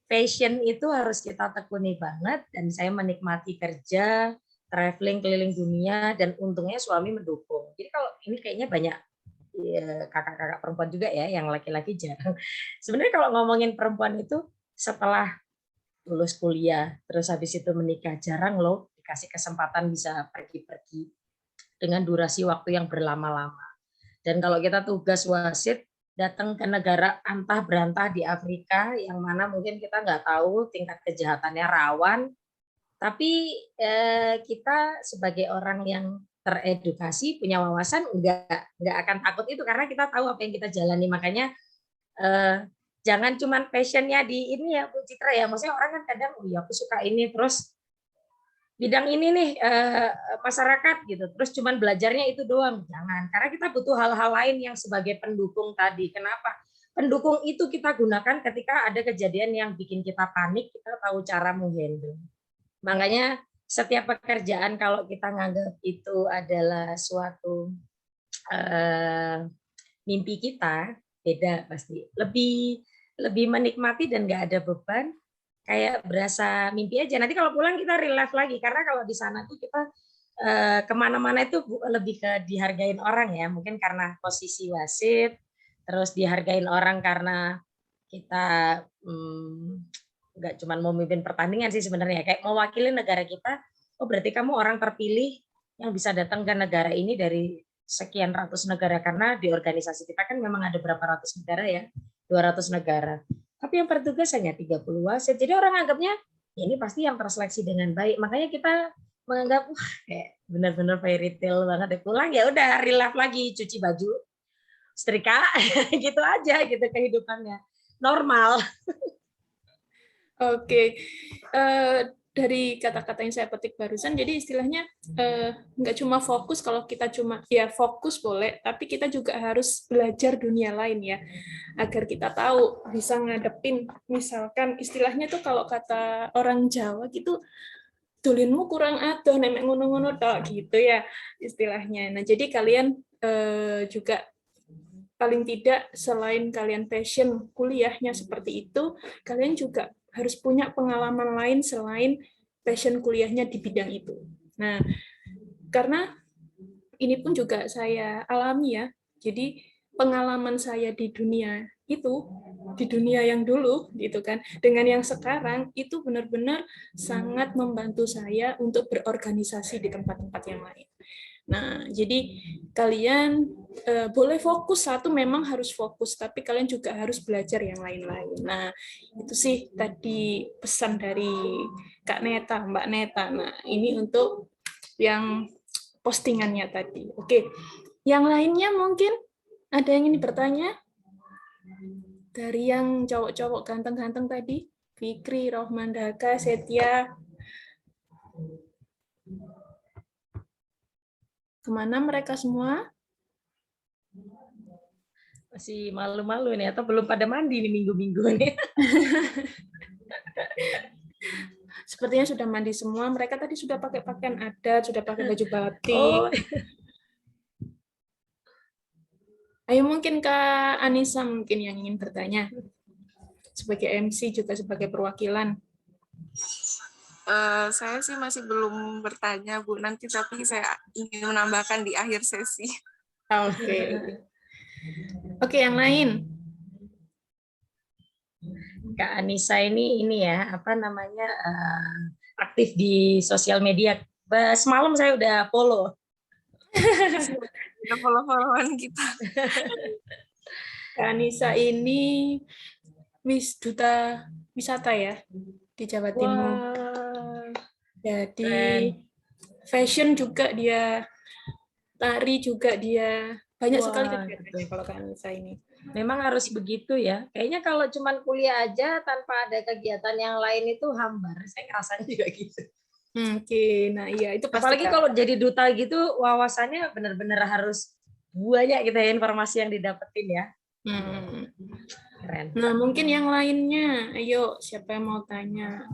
passion itu harus kita tekuni banget, dan saya menikmati kerja, traveling keliling dunia, dan untungnya suami mendukung. Jadi kalau ini kayaknya banyak kakak-kakak perempuan juga ya, yang laki-laki jarang. Sebenarnya kalau ngomongin perempuan itu setelah lulus kuliah, terus habis itu menikah, jarang loh dikasih kesempatan bisa pergi-pergi dengan durasi waktu yang berlama-lama. Dan kalau kita tugas wasit, datang ke negara antah berantah di Afrika, yang mana mungkin kita nggak tahu tingkat kejahatannya rawan, tapi kita sebagai orang yang teredukasi, punya wawasan, nggak akan takut itu, karena kita tahu apa yang kita jalani. Makanya jangan cuma passionnya di ini ya Bu Citra ya, maksudnya orang kan kadang, oh ya aku suka ini, terus bidang ini nih masyarakat gitu, terus cuman belajarnya itu doang. Jangan, karena kita butuh hal-hal lain yang sebagai pendukung tadi. Kenapa? Pendukung itu kita gunakan ketika ada kejadian yang bikin kita panik, kita tahu cara menghandle. Makanya setiap pekerjaan kalau kita nganggap itu adalah suatu mimpi kita, beda pasti. Lebih menikmati dan nggak ada beban, kayak berasa mimpi aja. Nanti kalau pulang kita relive lagi, karena kalau di sana tuh kita kemana-mana itu lebih ke dihargain orang ya, mungkin karena posisi wasit, terus dihargain orang karena kita nggak cuma mau memimpin pertandingan sih sebenarnya, kayak mewakili negara kita. Oh berarti kamu orang terpilih yang bisa datang ke negara ini dari sekian ratus negara, karena di organisasi kita kan memang ada berapa ratus negara ya, 200 negara. Tapi yang bertugas hanya 30 wasit. Jadi orang anggapnya ini pasti yang terseleksi dengan baik. Makanya kita menganggap wah kayak benar-benar fairy tale banget. Pulang ya udah relive lagi, cuci baju, setrika, gitu aja gitu kehidupannya. Normal. Oke. Dari kata-kata yang saya petik barusan, jadi istilahnya nggak cuma fokus, kalau kita cuma ya fokus boleh, tapi kita juga harus belajar dunia lain ya, agar kita tahu bisa ngadepin, misalkan istilahnya tuh kalau kata orang Jawa gitu, dolinmu kurang adoh, nemek ngono-ngono tok gitu ya istilahnya. Nah jadi kalian juga paling tidak selain kalian passion kuliahnya seperti itu, kalian juga harus punya pengalaman lain selain passion kuliahnya di bidang itu. Nah, karena ini pun juga saya alami ya. Jadi pengalaman saya di dunia itu, di dunia yang dulu gitu kan, dengan yang sekarang itu benar-benar sangat membantu saya untuk berorganisasi di tempat-tempat yang lain. Nah, jadi kalian boleh fokus satu, memang harus fokus, tapi kalian juga harus belajar yang lain-lain. Nah, itu sih tadi pesan dari Kak Neta, Mbak Neta. Nah, ini untuk yang postingannya tadi. Oke, yang lainnya mungkin ada yang ingin bertanya? Dari yang cowok-cowok ganteng-ganteng tadi, Fikri, Rohman Daka, Setia. Kemana mereka semua? Masih malu-malu nih, atau belum pada mandi nih minggu-minggu nih. Sepertinya sudah mandi semua. Mereka tadi sudah pakai pakaian adat, sudah pakai baju batik. Oh, Ayo mungkin Kak Anissa mungkin yang ingin bertanya. Sebagai MC juga sebagai perwakilan. Saya sih masih belum bertanya, Bu. Nanti tapi saya ingin menambahkan di akhir sesi. Oke. Oke, yang lain. Kak Anissa ini ya, apa namanya, aktif di sosial media. Semalam saya udah follow. Udah follow-followan kita. Kak Anissa ini duta wisata ya di Jawa Timur. Wah, Jadi keren. fashion juga dia, tari juga dia, banyak sekali Wah, kegiatannya kalau Kak Anissa ini. Memang harus begitu ya. Kayaknya kalau cuman kuliah aja tanpa ada kegiatan yang lain itu hambar. Saya ngerasain juga gitu. Oke, nah iya itu pasti Apalagi Kak. kalau jadi duta gitu, wawasannya benar-benar harus banyak gitu ya informasi yang didapetin ya. Keren. Nah mungkin yang lainnya, ayo siapa yang mau tanya?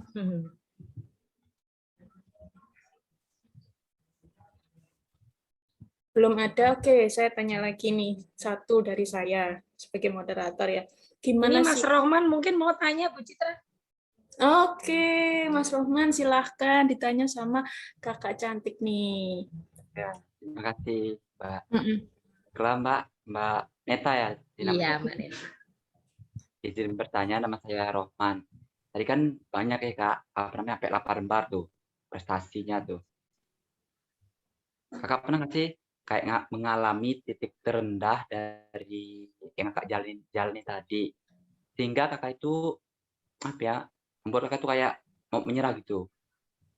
Belum ada, oke saya tanya lagi nih, satu dari saya sebagai moderator ya. Gimana Ini Mas sih? Rohman mungkin mau tanya Bu Citra. Oke, Mas Rohman silahkan ditanya sama kakak cantik nih. Ya, terima kasih Mbak. Mm-mm. Mbak Neta ya. Iya, Mbak Neta. Izin bertanya, nama saya Rohman. Tadi kan banyak ya Kak, apa namanya, sampai 8 lembar tuh prestasinya tuh. Kakak pernah nggak sih kayak mengalami titik terendah dari yang Kakak jalani tadi, sehingga Kakak itu apa ya, membuat Kakak itu kayak mau menyerah gitu.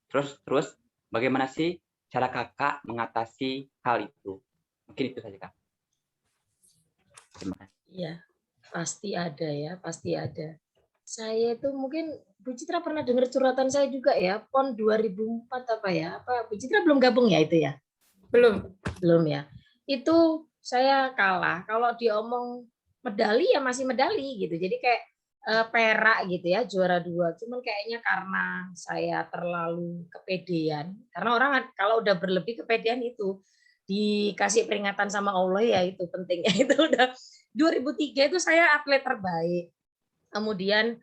Terus bagaimana sih cara Kakak mengatasi hal itu? Mungkin itu saja Kak. Terima kasih. Iya, pasti ada ya, pasti ada. Saya itu mungkin Bu Citra pernah dengar curhatan saya juga ya, PON 2004 apa ya? Apa Bu Citra belum gabung ya itu ya? Belum ya. Itu saya kalah. Kalau diomong medali ya masih medali gitu. Jadi kayak perak gitu ya, juara 2. Cuman kayaknya karena saya terlalu kepedean. Karena orang kalau udah berlebih kepedean itu dikasih peringatan sama Allah ya itu pentingnya. Itu udah 2003 itu saya atlet terbaik. Kemudian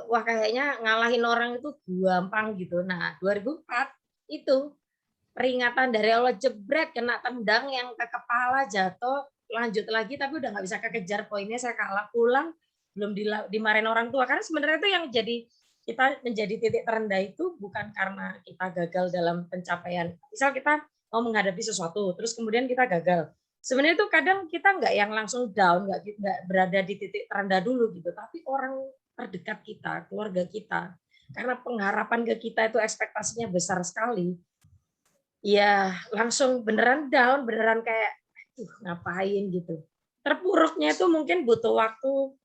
wah kayaknya ngalahin orang itu gampang gitu. Nah, 2004 itu peringatan dari Allah, jebret kena tendang yang ke kepala, jatuh, lanjut lagi tapi udah nggak bisa kekejar poinnya, saya kalah, pulang belum dimarahin orang tua. Karena sebenarnya itu yang jadi kita menjadi titik terendah itu bukan karena kita gagal dalam pencapaian. Misal kita mau menghadapi sesuatu, terus kemudian kita gagal. Sebenarnya itu kadang kita nggak yang langsung down, nggak berada di titik terendah dulu gitu, tapi orang terdekat kita, keluarga kita, karena pengharapan ke kita itu ekspektasinya besar sekali. Ya langsung beneran down, beneran kayak ngapain gitu. Terpuruknya itu mungkin butuh waktu.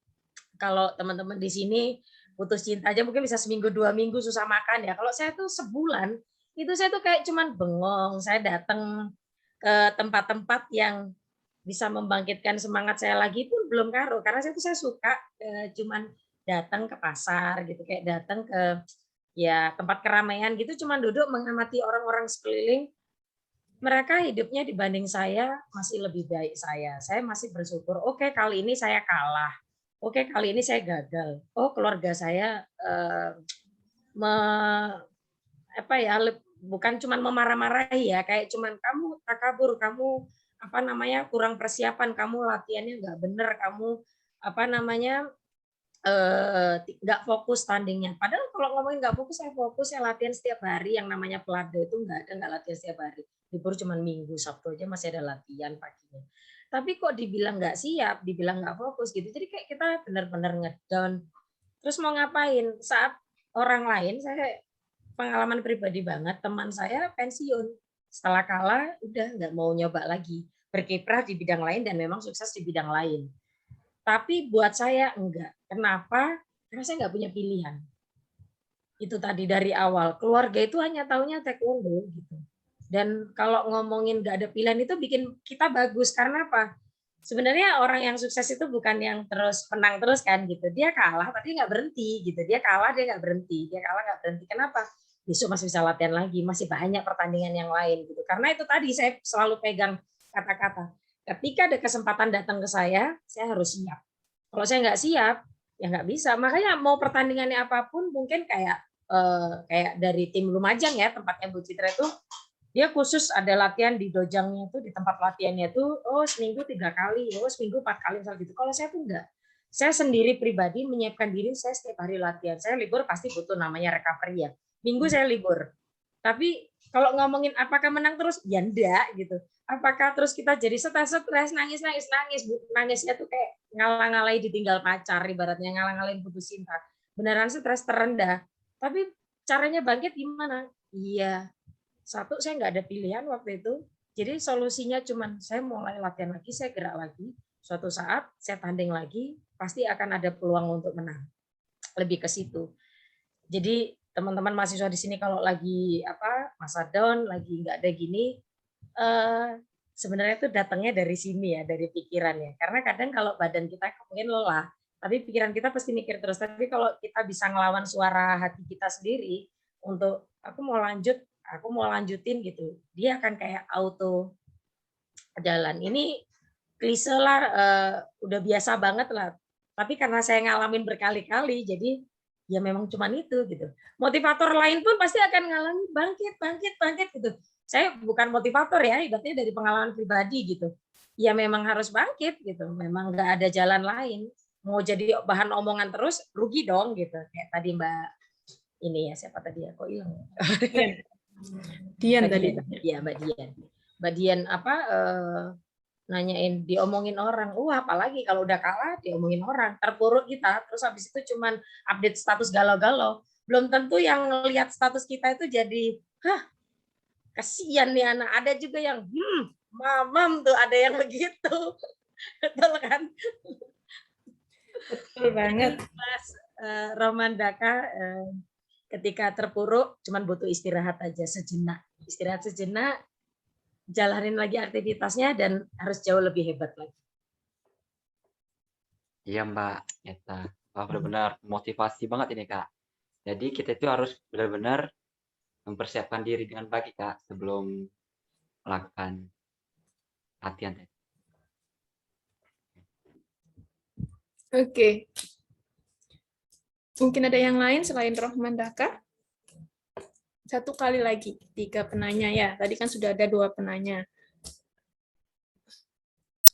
Kalau teman-teman di sini putus cinta aja mungkin bisa seminggu 2 minggu susah makan ya. Kalau saya tuh sebulan itu saya tuh kayak cuman bengong. Saya datang ke tempat-tempat yang bisa membangkitkan semangat saya lagi pun belum karo, karena saya suka cuman datang ke pasar gitu, kayak datang ke ya tempat keramaian gitu, cuman duduk mengamati orang-orang sekeliling. Mereka hidupnya dibanding saya masih lebih baik saya masih bersyukur. Oke, kali ini saya kalah, oke kali ini saya gagal, oh keluarga saya bukan cuman memarah-marahi ya, kayak cuman kamu takabur, kamu apa namanya kurang persiapan, kamu latihannya nggak bener, kamu apa namanya nggak fokus tandingnya. Padahal kalau ngomongin nggak fokus, saya latihan setiap hari. Yang namanya pelado itu nggak latihan setiap hari. Libur cuma Minggu, Sabtu aja masih ada latihan paginya. Tapi kok dibilang nggak siap, dibilang nggak fokus gitu. Jadi kayak kita benar-benar ngedown. Terus mau ngapain? Saat orang lain, saya pengalaman pribadi banget, teman saya pensiun. Setelah kalah, udah nggak mau nyoba lagi. Berkiprah di bidang lain dan memang sukses di bidang lain. Tapi buat saya enggak. Kenapa? Karena saya nggak punya pilihan. Itu tadi dari awal. Keluarga itu hanya taunya taekwondo gitu. Dan kalau ngomongin nggak ada pilihan itu bikin kita bagus. Karena apa? sebenarnya orang yang sukses itu bukan yang terus menang terus kan gitu. Dia kalah tapi nggak berhenti gitu. Dia kalah dia nggak berhenti. Dia kalah nggak berhenti. Kenapa? Besok masih bisa latihan lagi. Masih banyak pertandingan yang lain gitu. Karena itu tadi saya selalu pegang kata-kata. Ketika ada kesempatan datang ke saya harus siap. Kalau saya nggak siap, ya nggak bisa. Makanya mau pertandingannya apapun, mungkin kayak dari tim Lumajang ya, tempatnya Bu Citra itu, dia khusus ada latihan di dojangnya tuh, di tempat latihannya tuh, seminggu 3 kali, seminggu 4 kali misal gitu. Kalau saya tuh enggak. Saya sendiri pribadi menyiapkan diri, saya setiap hari latihan. Saya libur pasti butuh namanya recovery ya. Minggu saya libur. Tapi kalau ngomongin apakah menang terus, ya enggak gitu. Apakah terus kita jadi stres, nangis. Nangisnya tuh kayak ngalah-ngalahin ditinggal pacar, ibaratnya ngalah-ngalahin putus cinta. Beneran stres terendah. Tapi caranya bangkit gimana? Iya. Satu, saya nggak ada pilihan waktu itu. Jadi solusinya cuman saya mulai latihan lagi, saya gerak lagi. Suatu saat saya tanding lagi, pasti akan ada peluang untuk menang. Lebih ke situ. Jadi teman-teman mahasiswa di sini kalau lagi masa down, lagi nggak ada gini, sebenarnya itu datangnya dari sini ya, dari pikirannya. Karena kadang kalau badan kita mungkin lelah, tapi pikiran kita pasti mikir terus. Tapi kalau kita bisa ngelawan suara hati kita sendiri untuk aku mau lanjutin gitu, dia akan kayak auto jalan. Ini klise lah, udah biasa banget lah. Tapi karena saya ngalamin berkali-kali, jadi ya memang cuman itu gitu. Motivator lain pun pasti akan ngalami bangkit gitu. Saya bukan motivator ya, ibaratnya dari pengalaman pribadi gitu. Ya memang harus bangkit gitu. Memang nggak ada jalan lain. Mau jadi bahan omongan terus rugi dong gitu. Kayak tadi Mbak ini ya, siapa tadi ya, kok hilang? Dian tadi. Ya Mbak Dian. Mbak Dian nanyain diomongin orang. Apalagi kalau udah kalah diomongin orang, terpuruk kita. Terus habis itu cuman update status galau-galau. Belum tentu yang lihat status kita itu jadi, kasihan nih anak. Ada juga yang mamam tuh, ada yang begitu. Betul kan? Betul banget. Mas Romandaka ketika terpuruk cuman butuh istirahat aja sejenak. Istirahat sejenak, jalanin lagi aktivitasnya dan harus jauh lebih hebat lagi. Iya Mbak Eta, benar-benar motivasi banget ini Kak. Jadi kita itu harus benar-benar mempersiapkan diri dengan baik Kak sebelum melakukan latihan. Oke. Mungkin ada yang lain selain Rohman Daka? Satu kali lagi, 3 penanya ya. Tadi kan sudah ada 2 penanya.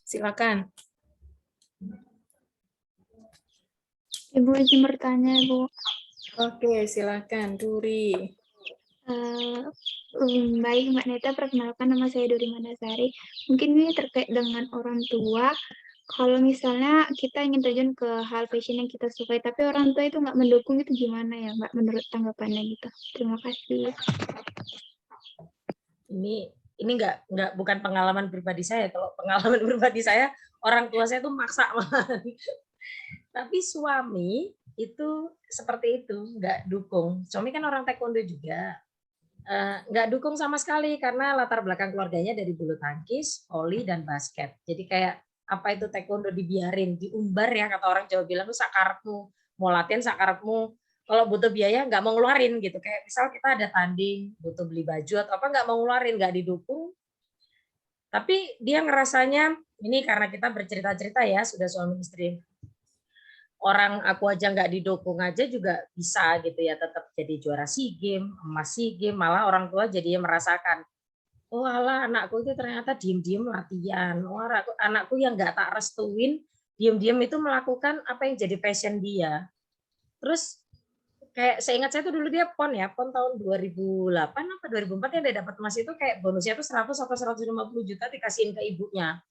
Silakan. Ibu izin bertanya, Bu. Oke, silakan, Duri. Baik, Mbak Neta, perkenalkan nama saya Duri Mandasari. Mungkin ini terkait dengan orang tua. Kalau misalnya kita ingin terjun ke hal passion yang kita sukai, tapi orang tua itu nggak mendukung, itu gimana ya, Mbak, menurut tanggapannya gitu? Terima kasih. Ini nggak bukan pengalaman pribadi saya. Kalau pengalaman pribadi saya, orang tua saya tuh maksa. Tapi suami itu seperti itu, nggak dukung. Suami kan orang taekwondo juga. Nggak dukung sama sekali karena latar belakang keluarganya dari bulu tangkis, voli, dan basket. Jadi kayak apa itu taekwondo dibiarin, diumbar ya, kata orang Jawa bilang tuh sakarepmu, mau latihan sakarepmu. Kalau butuh biaya nggak mau ngeluarin gitu. Kayak misal kita ada tanding, butuh beli baju atau apa, nggak mau ngeluarin, nggak didukung. Tapi dia ngerasanya, ini karena kita bercerita-cerita ya, sudah suami istri. Orang aku aja nggak didukung aja juga bisa gitu ya, tetap jadi juara SEA Games, emas SEA Games, malah orang tua jadi merasakan, oh alah anakku itu ternyata diem-diem latihan, anakku yang nggak tak restuin, diem-diem itu melakukan apa yang jadi passion dia. Terus kayak saya ingat saya tuh dulu dia PON tahun 2008 apa 2004 yang dia dapat emas itu kayak bonusnya tuh 100 atau 150 juta dikasihin ke ibunya.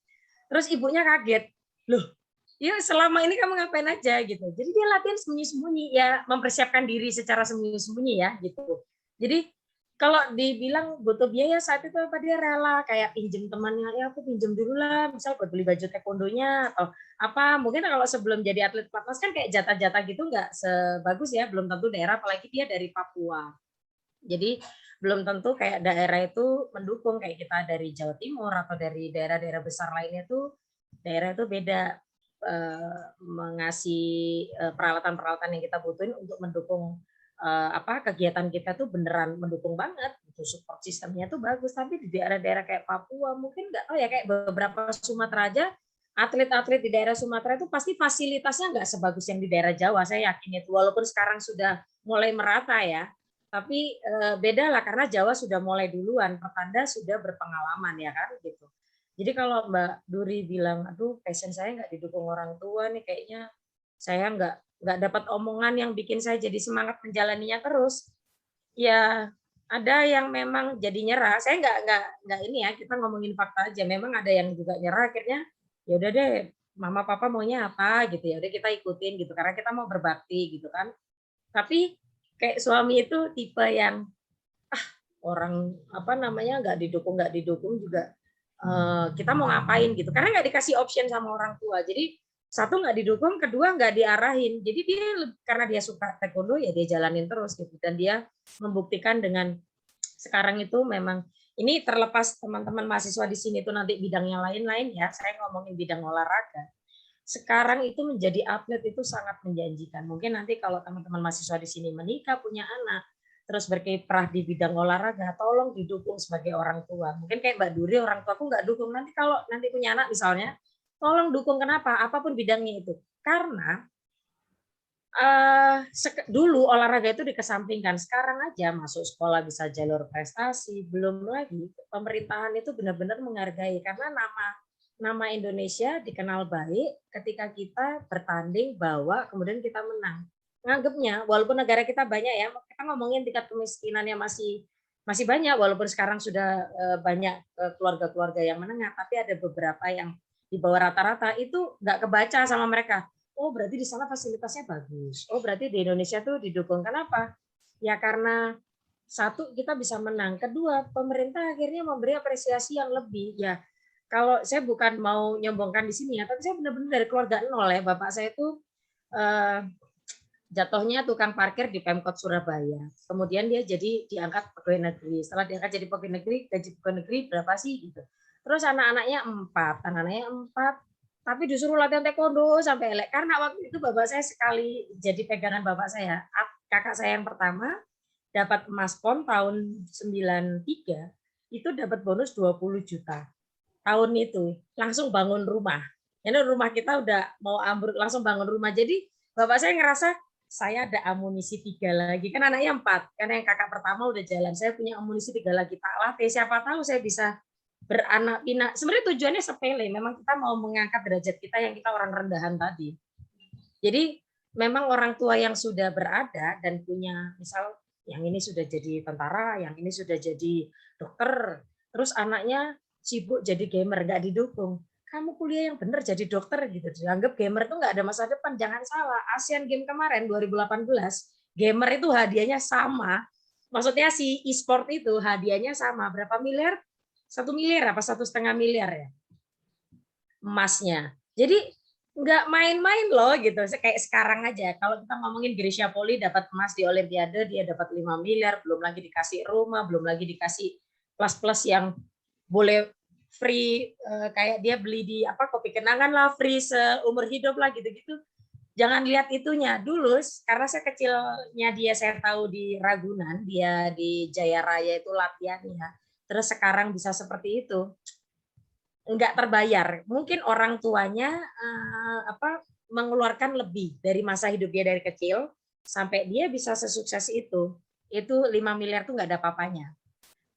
Terus ibunya kaget, loh ya selama ini kamu ngapain aja gitu. Jadi dia latihan sembunyi-sembunyi ya, mempersiapkan diri secara sembunyi-sembunyi ya gitu. Jadi kalau dibilang butuh biaya saat itu apa dia rela kayak pinjem temannya, ya aku pinjem dulu lah, misal buat beli baju taekwondonya atau apa. Mungkin kalau sebelum jadi atlet pelatnas kan kayak jatah-jatah gitu nggak sebagus ya, belum tentu daerah, apalagi dia dari Papua. Jadi belum tentu kayak daerah itu mendukung kayak kita dari Jawa Timur atau dari daerah-daerah besar lainnya tuh daerah itu beda mengasih peralatan-peralatan yang kita butuhin untuk mendukung kegiatan kita tuh beneran mendukung banget, itu support sistemnya tuh bagus. Tapi di daerah-daerah kayak Papua mungkin nggak tahu ya, kayak beberapa Sumatera aja, atlet-atlet di daerah Sumatera itu pasti fasilitasnya nggak sebagus yang di daerah Jawa, saya yakin itu, walaupun sekarang sudah mulai merata ya, tapi beda lah karena Jawa sudah mulai duluan, pertanda sudah berpengalaman ya kan gitu. Jadi kalau Mbak Duri bilang, aduh passion saya nggak didukung orang tua nih, kayaknya saya nggak dapat omongan yang bikin saya jadi semangat menjalaninya terus. Ya ada yang memang jadi nyerah. Saya nggak ini ya, kita ngomongin fakta aja. Memang ada yang juga nyerah, akhirnya ya udah deh, mama papa maunya apa gitu ya, udah kita ikutin gitu karena kita mau berbakti gitu kan. Tapi kayak suami itu tipe yang orang nggak didukung juga kita mau ngapain gitu, karena nggak dikasih option sama orang tua. Jadi satu nggak didukung, kedua nggak diarahin. Jadi dia karena dia suka taekwondo ya dia jalanin terus gitu, dan dia membuktikan dengan sekarang itu memang ini terlepas teman-teman mahasiswa di sini tuh nanti bidangnya lain-lain ya. Saya ngomongin bidang olahraga. Sekarang itu menjadi atlet itu sangat menjanjikan. Mungkin nanti kalau teman-teman mahasiswa di sini menikah, punya anak, terus berkiprah di bidang olahraga, tolong didukung sebagai orang tua. Mungkin kayak Mbak Duri, orang tuaku nggak dukung. Nanti kalau nanti punya anak misalnya, tolong dukung. Kenapa? Apapun bidangnya itu. Karena dulu olahraga itu dikesampingkan. Sekarang aja masuk sekolah bisa jalur prestasi. Belum lagi pemerintahan itu benar-benar menghargai, karena nama Indonesia dikenal baik ketika kita bertanding, bawa, kemudian kita menang. Nganggapnya walaupun negara kita banyak ya, kita ngomongin tingkat kemiskinannya masih banyak, walaupun sekarang sudah banyak keluarga-keluarga yang menengah, tapi ada beberapa yang di bawah rata-rata itu nggak kebaca sama mereka. Oh berarti di sana fasilitasnya bagus. Oh berarti di Indonesia tuh didukung. Kenapa? Ya karena satu, kita bisa menang. Kedua, pemerintah akhirnya memberi apresiasi yang lebih. Ya kalau saya bukan mau nyombongkan di sini ya, tapi saya benar-benar dari keluarga nol ya. Bapak saya itu jatuhnya tukang parkir di Pemkot Surabaya. Kemudian dia jadi diangkat pegawai negeri. Setelah diangkat jadi pegawai negeri, gaji pegawai negeri berapa sih gitu. Terus anak-anaknya 4, tapi disuruh latihan taekwondo sampai elek. Karena waktu itu bapak saya sekali jadi pegangan bapak saya. Kakak saya yang pertama dapat emas PON tahun 93, itu dapat bonus 20 juta. Tahun itu langsung bangun rumah. Ini rumah kita udah mau ambruk, langsung bangun rumah. Jadi bapak saya ngerasa saya ada amunisi 3 lagi, kan anaknya 4, karena yang kakak pertama udah jalan, saya punya amunisi 3 lagi, tak latih, siapa tahu saya bisa beranak pinak. Sebenarnya tujuannya sepele, memang kita mau mengangkat derajat kita yang kita orang rendahan tadi. Jadi memang orang tua yang sudah berada dan punya, misal yang ini sudah jadi tentara, yang ini sudah jadi dokter, terus anaknya sibuk jadi gamer, nggak didukung. Kamu kuliah yang benar jadi dokter gitu. Dianggap gamer itu nggak ada masa depan. Jangan salah. Asian Games kemarin 2018, gamer itu hadiahnya sama. Maksudnya si e-sport itu hadiahnya sama. Berapa miliar? 1 miliar apa 1,5 miliar ya? Emasnya. Jadi nggak main-main loh gitu. Kayak sekarang aja. Kalau kita ngomongin Grisha Poli dapat emas di Olimpiade, dia dapat 5 miliar. Belum lagi dikasih rumah, belum lagi dikasih plus-plus yang boleh free, kayak dia beli di kopi kenangan lah, free seumur hidup lah gitu-gitu. Jangan lihat itunya dulu, karena saya kecilnya dia saya tahu di Ragunan, dia di Jaya Raya itu latihannya. Terus sekarang bisa seperti itu, nggak terbayar. Mungkin orang tuanya mengeluarkan lebih dari masa hidup dia dari kecil sampai dia bisa sesukses itu 5 miliar tuh nggak ada apa-apanya.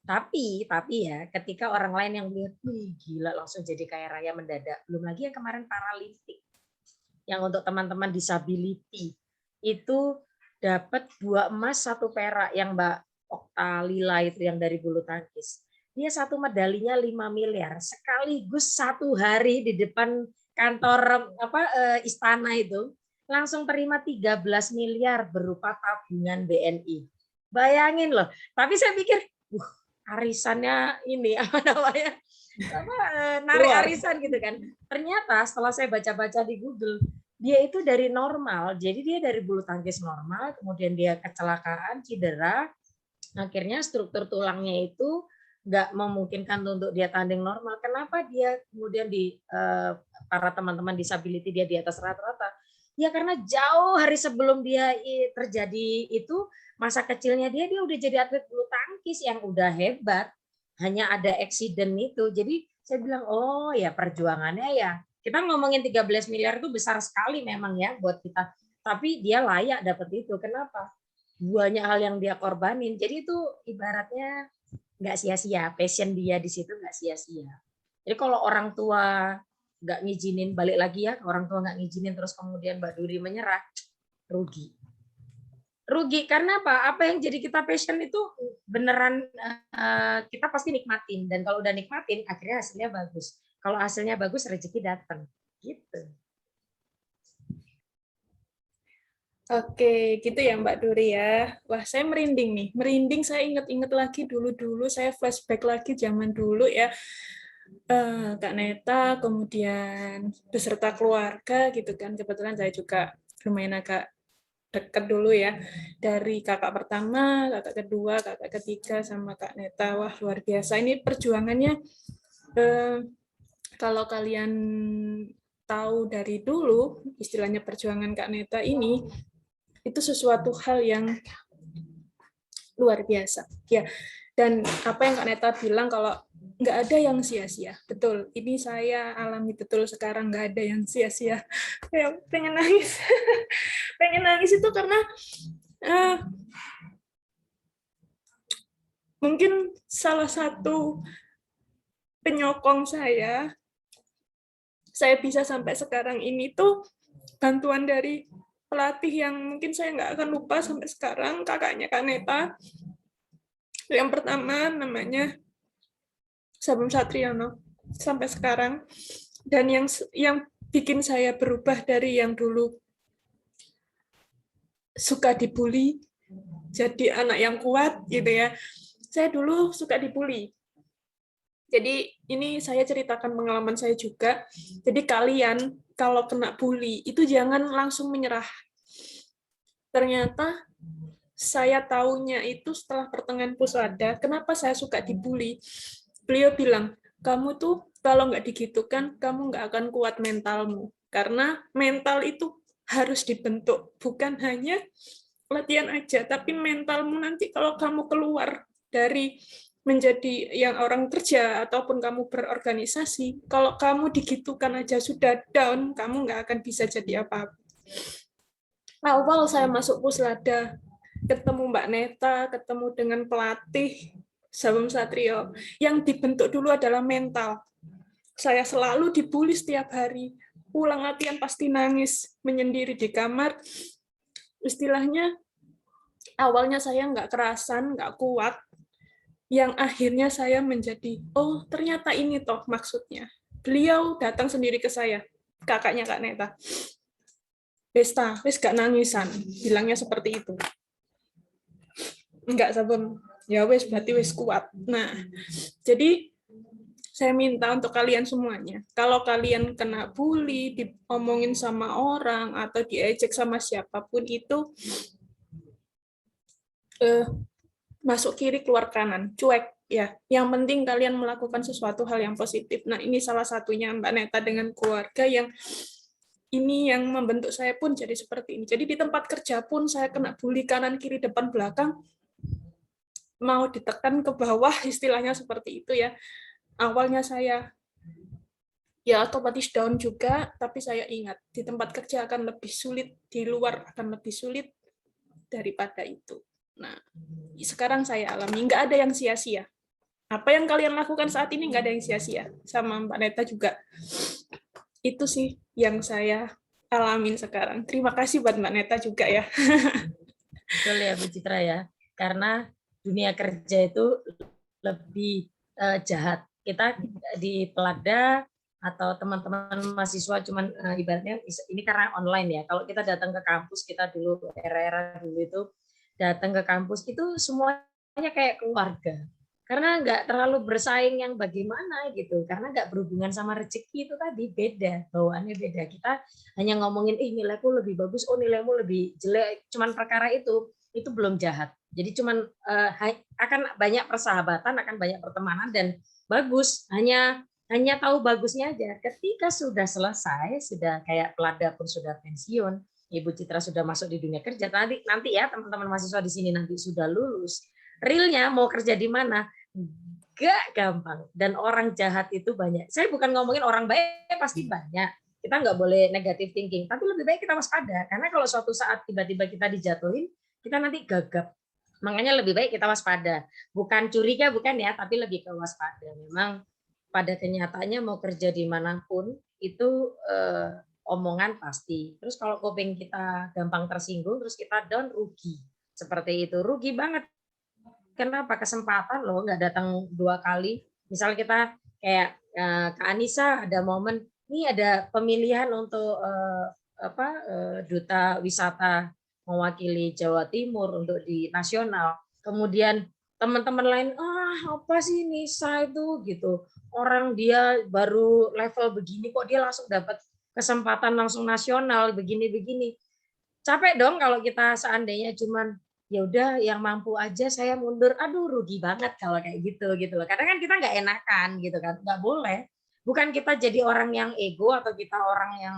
Tapi ya, ketika orang lain yang melihat, wih gila langsung jadi kaya raya mendadak. Belum lagi yang kemarin Paralimpik, yang untuk teman-teman disability, itu dapat 2 emas, 1 perak, yang Mbak Okta Lila itu yang dari bulu tangkis. Dia satu medalinya 5 miliar, sekaligus 1 hari di depan kantor istana itu, langsung terima 13 miliar berupa tabungan BNI. Bayangin loh, tapi saya pikir, arisannya ini narik arisan gitu kan. Ternyata setelah saya baca-baca di Google, dia itu dari normal, jadi dia dari bulu tangkis normal, kemudian dia kecelakaan, cedera, akhirnya struktur tulangnya itu nggak memungkinkan untuk dia tanding normal, kenapa dia kemudian para teman-teman disability dia di atas rata-rata? Ya karena jauh hari sebelum dia terjadi itu, masa kecilnya dia udah jadi atlet bulu tangkis yang udah hebat, hanya ada accident itu. Jadi saya bilang, oh ya perjuangannya ya, kita ngomongin 13 miliar itu besar sekali memang ya buat kita, tapi dia layak dapat itu. Kenapa? Banyak hal yang dia korbanin, jadi itu ibaratnya nggak sia-sia, passion dia di situ nggak sia-sia. Jadi kalau orang tua nggak ngizinin, balik lagi ya, orang tua nggak ngizinin terus kemudian Mbak Duri menyerah, rugi. Rugi karena apa? Apa yang jadi kita passion itu beneran kita pasti nikmatin, dan kalau udah nikmatin akhirnya hasilnya bagus. Kalau hasilnya bagus rezeki datang, gitu. Oke, gitu ya Mbak Duri ya. Wah, saya merinding nih. Merinding, saya inget-inget lagi dulu-dulu, saya flashback lagi zaman dulu ya. Kak Neta, kemudian beserta keluarga gitu kan. Kebetulan saya juga lumayan agak dekat dulu ya. Dari kakak pertama, kakak kedua, kakak ketiga, sama Kak Neta. Wah, luar biasa. Ini perjuangannya, kalau kalian tahu dari dulu, istilahnya perjuangan Kak Neta ini, itu sesuatu hal yang luar biasa ya. Dan apa yang Kak Neta bilang kalau nggak ada yang sia-sia, betul, ini saya alami betul sekarang, nggak ada yang sia-sia. Ya, pengen nangis. Pengen nangis itu karena mungkin salah satu penyokong saya bisa sampai sekarang ini tuh bantuan dari pelatih yang mungkin saya nggak akan lupa sampai sekarang, kakaknya Kak Neta. Yang pertama namanya Sabum Satriono sampai sekarang. Dan yang bikin saya berubah dari yang dulu suka dibully jadi anak yang kuat gitu ya. Saya dulu suka dibully. Jadi ini saya ceritakan pengalaman saya juga. Jadi kalian kalau kena bully itu jangan langsung menyerah. Ternyata saya taunya itu setelah pertengahan pusada, kenapa saya suka dibully. Beliau bilang, kamu tuh kalau nggak digitukan, kamu nggak akan kuat mentalmu. Karena mental itu harus dibentuk, bukan hanya latihan aja, tapi mentalmu nanti kalau kamu keluar dari menjadi yang orang kerja ataupun kamu berorganisasi, kalau kamu digitukan aja sudah down, kamu nggak akan bisa jadi apa-apa. Awal saya masuk Puslada, ketemu Mbak Neta, ketemu dengan pelatih Sabum Satrio, yang dibentuk dulu adalah mental. Saya selalu dibully setiap hari, pulang latihan pasti nangis, menyendiri di kamar. Istilahnya, awalnya saya nggak kerasan, nggak kuat, yang akhirnya saya menjadi, oh ternyata ini toh maksudnya. Beliau datang sendiri ke saya, kakaknya Kak Neta. Besta, wis gak nangisan, bilangnya seperti itu. Enggak, Sabun. Ya wis, berarti wis kuat. Nah, jadi saya minta untuk kalian semuanya, kalau kalian kena bully, diomongin sama orang, atau diejek sama siapapun itu, masuk kiri, keluar kanan, cuek. Ya, yang penting kalian melakukan sesuatu hal yang positif. Nah, ini salah satunya Mbak Neta dengan keluarga yang ini yang membentuk saya pun jadi seperti ini. Jadi di tempat kerja pun saya kena bully kanan, kiri, depan, belakang, mau ditekan ke bawah, istilahnya seperti itu ya. Awalnya saya ya otomatis down juga, tapi saya ingat di tempat kerja akan lebih sulit, di luar akan lebih sulit daripada itu. Nah, sekarang saya alami, nggak ada yang sia-sia. Apa yang kalian lakukan saat ini nggak ada yang sia-sia. Sama Mbak Neta juga. Itu sih yang saya alamin sekarang. Terima kasih buat Mbak Neta juga ya. Betul ya Bu Citra ya. Karena dunia kerja itu lebih jahat. Kita di Pelada atau teman-teman mahasiswa cuman ibaratnya ini karena online ya. Kalau kita datang ke kampus, kita dulu era-era dulu itu datang ke kampus itu semuanya kayak keluarga. Karena nggak terlalu bersaing yang bagaimana gitu, karena nggak berhubungan sama rezeki itu tadi, beda, bawaannya beda. Kita hanya ngomongin nilaiku lebih bagus, oh nilaimu lebih jelek, cuman perkara itu belum jahat. Jadi cuman akan banyak persahabatan, akan banyak pertemanan dan bagus. Hanya tahu bagusnya aja. Ketika sudah selesai, sudah kayak Pelada pun sudah pensiun, Ibu Citra sudah masuk di dunia kerja. Nanti ya teman-teman mahasiswa di sini nanti sudah lulus. Realnya mau kerja di mana? Gak gampang. Dan orang jahat itu banyak. Saya bukan ngomongin orang baik, pasti banyak. Kita nggak boleh negative thinking. Tapi lebih baik kita waspada. Karena kalau suatu saat tiba-tiba kita dijatuhin, kita nanti gagap. Makanya lebih baik kita waspada. Bukan curiga, bukan ya, tapi lebih ke waspada. Memang pada kenyataannya mau kerja dimanapun itu omongan pasti. Terus kalau kuping kita gampang tersinggung, terus kita down, rugi. Seperti itu, rugi banget. Kenapa? Kesempatan loh, nggak datang 2 kali. Misal kita kayak Kak Anissa ada momen, ini ada pemilihan untuk duta wisata mewakili Jawa Timur untuk di nasional. Kemudian teman-teman lain, apa sih Nisa itu gitu. Orang dia baru level begini kok dia langsung dapat kesempatan langsung nasional begini-begini. Capek dong kalau kita seandainya cuman ya udah yang mampu aja saya mundur. Aduh rugi banget kalau kayak gitu loh. Karena kan kita nggak enakan gitu kan. Nggak boleh. Bukan kita jadi orang yang ego atau kita orang yang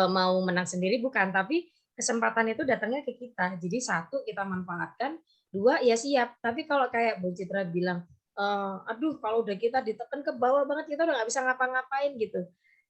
mau menang sendiri, bukan, tapi kesempatan itu datangnya ke kita. Jadi 1 kita manfaatkan, 2 ya siap. Tapi kalau kayak Bu Citra bilang, aduh kalau udah kita ditekan ke bawah banget kita udah nggak bisa ngapa-ngapain gitu.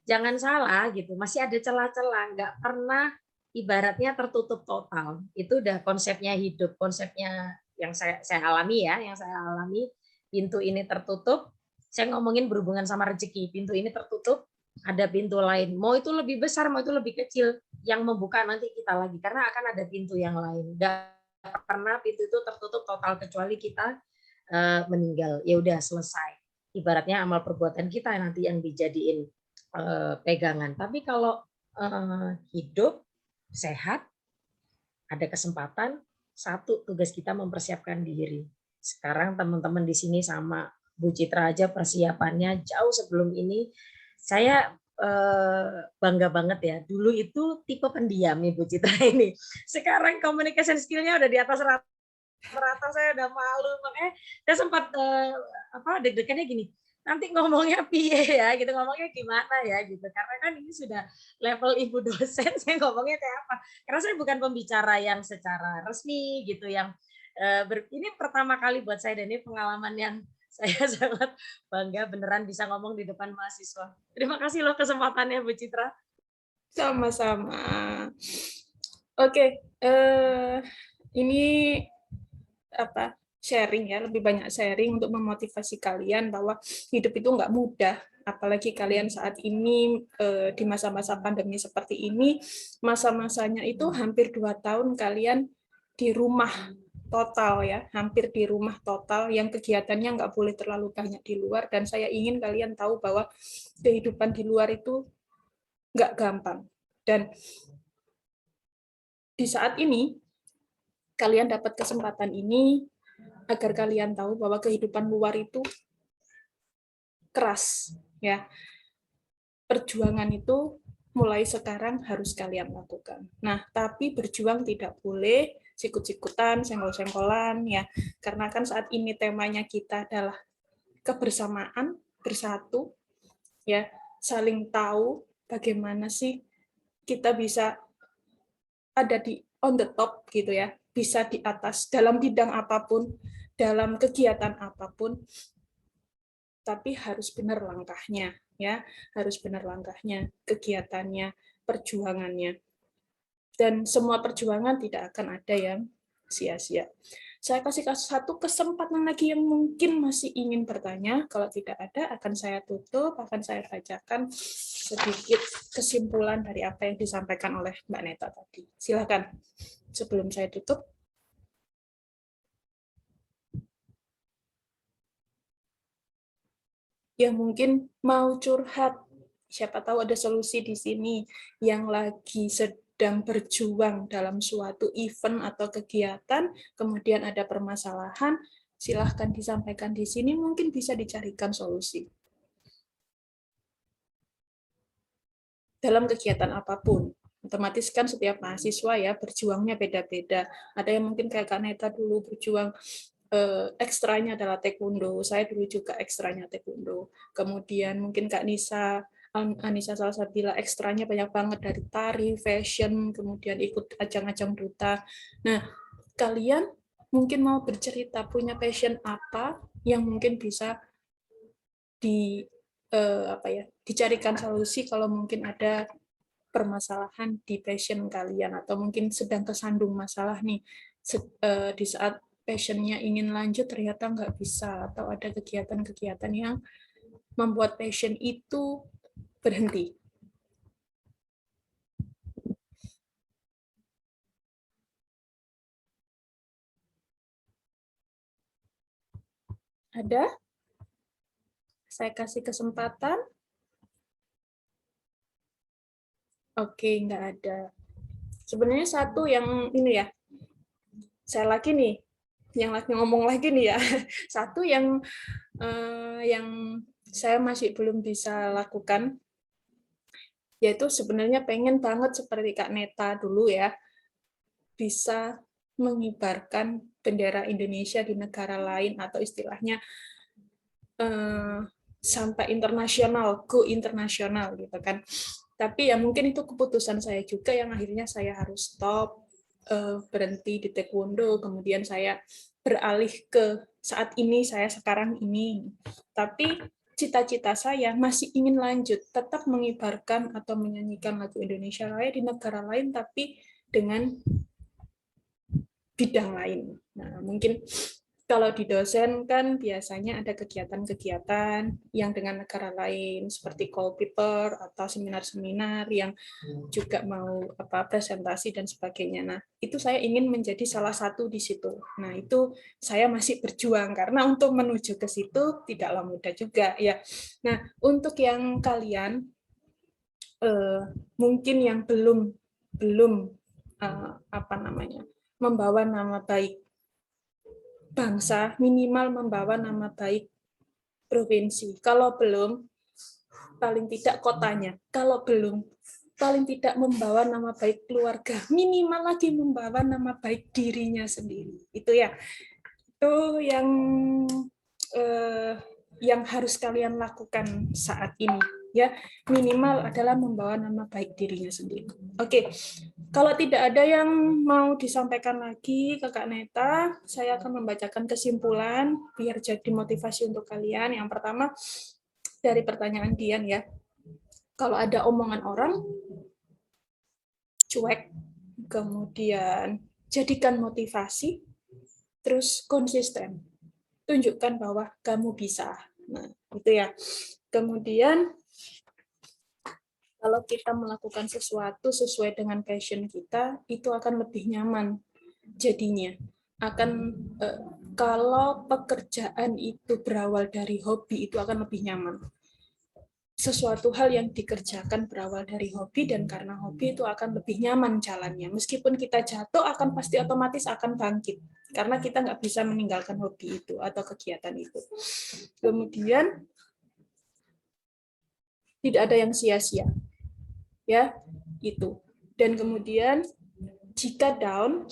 Jangan salah gitu, masih ada celah-celah, nggak pernah ibaratnya tertutup total. Itu udah konsepnya hidup, konsepnya yang saya alami ya, yang saya alami. Pintu ini tertutup, saya ngomongin berhubungan sama rezeki. Pintu ini tertutup, ada pintu lain. Mau itu lebih besar, mau itu lebih kecil, yang membuka nanti kita lagi. Karena akan ada pintu yang lain. Nggak pernah pintu itu tertutup total kecuali kita meninggal. Ya udah selesai. Ibaratnya amal perbuatan kita nanti yang dijadiin pegangan. Tapi kalau hidup sehat, ada kesempatan, 1 tugas kita mempersiapkan diri. Sekarang teman-teman di sini sama Bu Citra aja persiapannya jauh sebelum ini. Saya bangga banget ya. Dulu itu tipe pendiam Ibu Citra ini. Sekarang communication skill-nya udah di atas rata, saya udah malu. Makanya saya sempat deg-degannya gini. Nanti ngomongnya piye ya gitu, ngomongnya gimana ya gitu. Karena kan ini sudah level ibu dosen, saya ngomongnya kayak apa. Karena saya bukan pembicara yang secara resmi gitu, yang ini pertama kali buat saya dan ini pengalaman yang saya sangat bangga beneran bisa ngomong di depan mahasiswa. Terima kasih loh kesempatannya Bu Citra. Sama-sama. Oke, ini sharing ya, lebih banyak sharing untuk memotivasi kalian bahwa hidup itu nggak mudah, apalagi kalian saat ini di masa-masa pandemi seperti ini, masa-masanya itu hampir 2 tahun kalian di rumah total ya, hampir di rumah total, yang kegiatannya nggak boleh terlalu banyak di luar, dan saya ingin kalian tahu bahwa kehidupan di luar itu nggak gampang. Dan di saat ini, kalian dapat kesempatan ini agar kalian tahu bahwa kehidupan luar itu keras, ya. Perjuangan itu mulai sekarang harus kalian lakukan. Nah, tapi berjuang tidak boleh sikut-sikutan, senggol-senggolan, ya. Karena kan saat ini temanya kita adalah kebersamaan, bersatu, ya, saling tahu bagaimana sih kita bisa ada di on the top gitu ya, bisa di atas dalam bidang apapun, dalam kegiatan apapun, tapi harus benar langkahnya, ya, harus benar langkahnya, kegiatannya, perjuangannya. Dan semua perjuangan tidak akan ada yang sia-sia. Saya kasih 1 kesempatan lagi yang mungkin masih ingin bertanya. Kalau tidak ada, akan saya tutup, akan saya bacakan sedikit kesimpulan dari apa yang disampaikan oleh Mbak Neta tadi. Silakan, sebelum saya tutup. Yang mungkin mau curhat, siapa tahu ada solusi di sini, yang lagi sedang berjuang dalam suatu event atau kegiatan, kemudian ada permasalahan, silahkan disampaikan di sini, mungkin bisa dicarikan solusi. Dalam kegiatan apapun, Otomatis kan setiap mahasiswa ya berjuangnya beda-beda. Ada yang mungkin kayak Kak Neta dulu berjuang ekstranya adalah taekwondo. Saya dulu juga ekstranya taekwondo. Kemudian mungkin Kak Anissa Salsabila ekstranya banyak banget dari tari, fashion, kemudian ikut ajang-ajang duta. Nah, kalian mungkin mau bercerita punya passion apa yang mungkin bisa dicarikan solusi kalau mungkin ada permasalahan di passion kalian, atau mungkin sedang kesandung masalah nih di saat passionnya ingin lanjut ternyata nggak bisa, atau ada kegiatan-kegiatan yang membuat passion itu berhenti. Ada? Saya kasih kesempatan. Oke, nggak ada. Sebenarnya satu yang ini ya, saya lagi nih, yang lagi ngomong lagi nih ya, satu yang saya masih belum bisa lakukan, yaitu sebenarnya pengen banget seperti Kak Neta dulu ya, bisa mengibarkan bendera Indonesia di negara lain, atau istilahnya sampai internasional, go internasional gitu kan. Tapi ya mungkin itu keputusan saya juga yang akhirnya saya harus stop, berhenti di taekwondo, kemudian saya beralih ke saat ini, saya sekarang ini. Tapi cita-cita saya masih ingin lanjut, tetap mengibarkan atau menyanyikan lagu Indonesia Raya di negara lain, tapi dengan bidang lain. Nah, mungkin kalau di dosen kan biasanya ada kegiatan-kegiatan yang dengan negara lain seperti call paper atau seminar-seminar yang juga mau presentasi dan sebagainya. Nah, itu saya ingin menjadi salah satu di situ. Nah, itu saya masih berjuang karena untuk menuju ke situ tidaklah mudah juga ya. Nah, untuk yang kalian mungkin yang belum membawa nama baik bangsa, minimal membawa nama baik provinsi. Kalau belum, paling tidak kotanya. Kalau belum, paling tidak membawa nama baik keluarga. Minimal lagi membawa nama baik dirinya sendiri. Itu ya. Itu yang harus kalian lakukan saat ini. Ya, minimal adalah membawa nama baik dirinya sendiri. Oke. Kalau tidak ada yang mau disampaikan lagi ke Kak Neta, saya akan membacakan kesimpulan biar jadi motivasi untuk kalian. Yang pertama, dari pertanyaan Dian ya. Kalau ada omongan orang, cuek, kemudian jadikan motivasi, terus konsisten. Tunjukkan bahwa kamu bisa. Nah, itu ya. Kemudian kalau kita melakukan sesuatu sesuai dengan passion kita, itu akan lebih nyaman jadinya. Kalau pekerjaan itu berawal dari hobi, itu akan lebih nyaman. Sesuatu hal yang dikerjakan berawal dari hobi, dan karena hobi itu akan lebih nyaman jalannya. Meskipun kita jatuh, akan pasti otomatis akan bangkit. Karena kita nggak bisa meninggalkan hobi itu atau kegiatan itu. Kemudian, tidak ada yang sia-sia. Ya, itu. Dan kemudian jika down,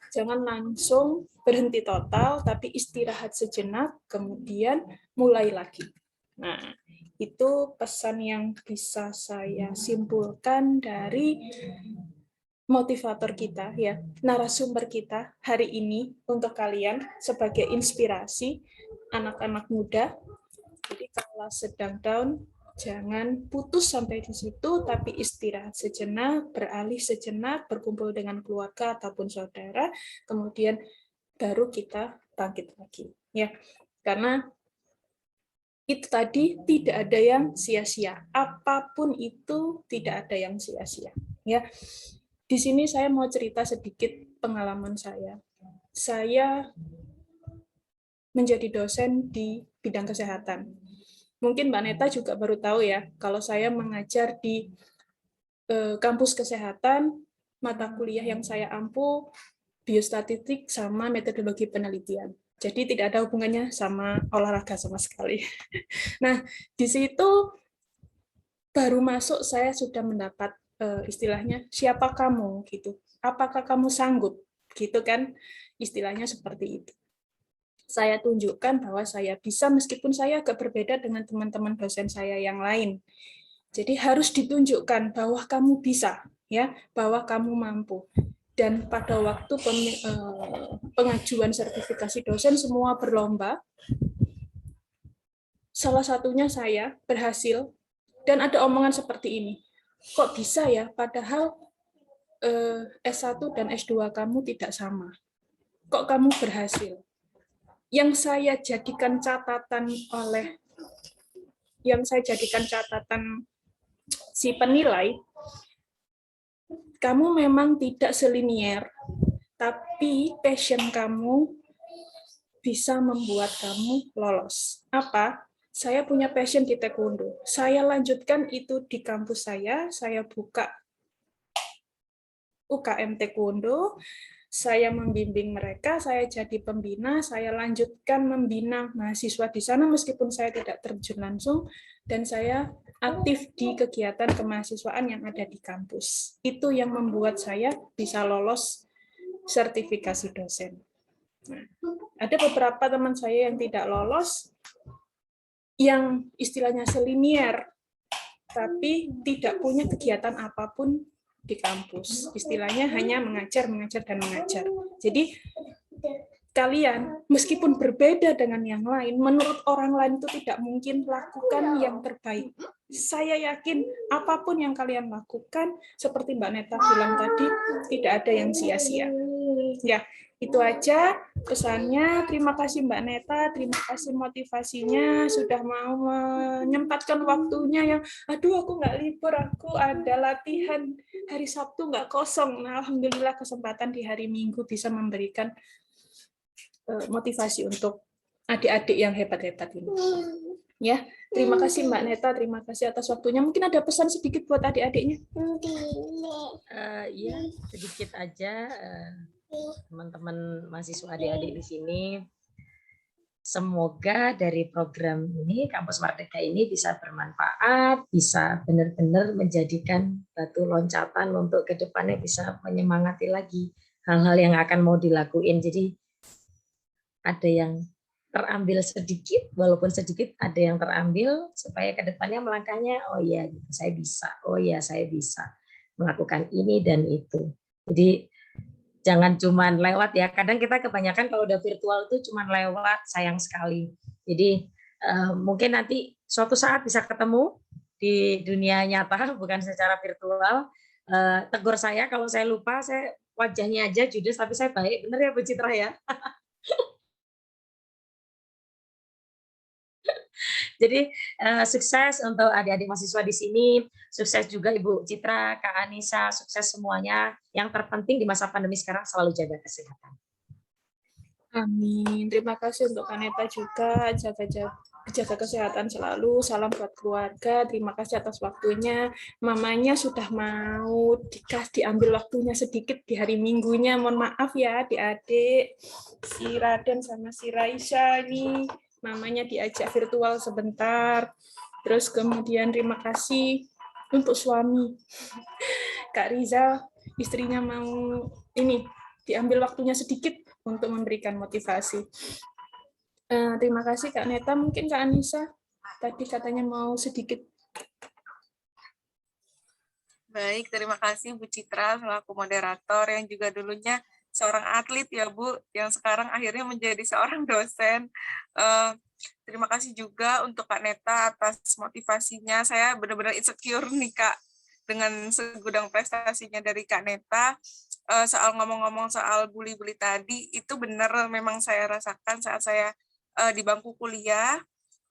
jangan langsung berhenti total, tapi istirahat sejenak, kemudian mulai lagi. Nah, itu pesan yang bisa saya simpulkan dari motivator kita, ya, narasumber kita hari ini untuk kalian sebagai inspirasi anak-anak muda. Jadi kalau sedang down, jangan putus sampai di situ, tapi istirahat sejenak, beralih sejenak, berkumpul dengan keluarga ataupun saudara, kemudian baru kita bangkit lagi. Ya, karena itu tadi tidak ada yang sia-sia. Apapun itu tidak ada yang sia-sia. Ya, di sini saya mau cerita sedikit pengalaman saya. Saya menjadi dosen di bidang kesehatan. Mungkin Mbak Neta juga baru tahu ya, kalau saya mengajar di kampus kesehatan, mata kuliah yang saya ampu biostatistik sama metodologi penelitian. Jadi tidak ada hubungannya sama olahraga sama sekali. Nah, di situ baru masuk saya sudah mendapat istilahnya siapa kamu gitu, apakah kamu sanggup gitu kan, istilahnya seperti itu. Saya tunjukkan bahwa saya bisa meskipun saya agak berbeda dengan teman-teman dosen saya yang lain. Jadi harus ditunjukkan bahwa kamu bisa, ya, bahwa kamu mampu. Dan pada waktu pengajuan sertifikasi dosen semua berlomba, salah satunya saya berhasil, dan ada omongan seperti ini, kok bisa ya, padahal S1 dan S2 kamu tidak sama, kok kamu berhasil. Yang saya jadikan catatan si penilai, kamu memang tidak selinier, tapi passion kamu bisa membuat kamu lolos. Apa? Saya punya passion di taekwondo. Saya lanjutkan itu di kampus saya buka UKM taekwondo, saya membimbing mereka, saya jadi pembina, saya lanjutkan membina mahasiswa di sana meskipun saya tidak terjun langsung, dan saya aktif di kegiatan kemahasiswaan yang ada di kampus. Itu yang membuat saya bisa lolos sertifikasi dosen. Nah, ada beberapa teman saya yang tidak lolos, yang istilahnya selinier, tapi tidak punya kegiatan apapun di kampus. Istilahnya hanya mengajar, dan mengajar. Jadi kalian meskipun berbeda dengan yang lain, menurut orang lain itu tidak mungkin, lakukan yang terbaik. Saya yakin apapun yang kalian lakukan, seperti Mbak Neta bilang tadi, tidak ada yang sia-sia. Ya, itu aja pesannya. Terima kasih Mbak Neta, terima kasih motivasinya, sudah mau menyempatkan waktunya yang, aduh aku nggak libur, aku ada latihan hari Sabtu nggak kosong. Nah, alhamdulillah kesempatan di hari Minggu bisa memberikan motivasi untuk adik-adik yang hebat-hebat ini. Ya, terima kasih Mbak Neta, terima kasih atas waktunya. Mungkin ada pesan sedikit buat adik-adiknya? Ya, sedikit aja. Teman-teman mahasiswa adik-adik di sini, semoga dari program ini, Kampus Merdeka ini bisa bermanfaat, bisa benar-benar menjadikan batu loncatan untuk ke depannya, bisa menyemangati lagi hal-hal yang akan mau dilakuin. Jadi ada yang terambil sedikit, walaupun sedikit ada yang terambil, supaya ke depannya melangkahnya, oh iya saya bisa, oh iya saya bisa melakukan ini dan itu. Jadi jangan cuman lewat ya, kadang kita kebanyakan kalau udah virtual itu cuman lewat, sayang sekali. Jadi mungkin nanti suatu saat bisa ketemu di dunia nyata, bukan secara virtual. Tegur saya kalau saya lupa, saya wajahnya aja judes, tapi saya baik, bener ya Bu Citra ya? Jadi sukses untuk adik-adik mahasiswa di sini, sukses juga Ibu Citra, Kak Anissa, sukses semuanya. Yang terpenting di masa pandemi sekarang selalu jaga kesehatan. Amin. Terima kasih untuk Kaneta juga, jaga kesehatan selalu. Salam buat keluarga. Terima kasih atas waktunya. Mamanya sudah mau diambil waktunya sedikit di hari Minggunya. Mohon maaf ya adik-adik. Si Raden sama si Raisa ini mamanya diajak virtual sebentar. Terus kemudian terima kasih untuk suami. Kak Riza, istrinya mau ini diambil waktunya sedikit untuk memberikan motivasi. Terima kasih Kak Neta. Mungkin Kak Anissa tadi katanya mau sedikit. Baik, terima kasih Bu Citra selaku moderator yang juga dulunya seorang atlet ya Bu, yang sekarang akhirnya menjadi seorang dosen. Terima kasih juga untuk Kak Neta atas motivasinya. Saya benar-benar insecure nih Kak dengan segudang prestasinya dari Kak Neta. Soal ngomong-ngomong soal bully-bully tadi, itu benar memang saya rasakan saat saya di bangku kuliah,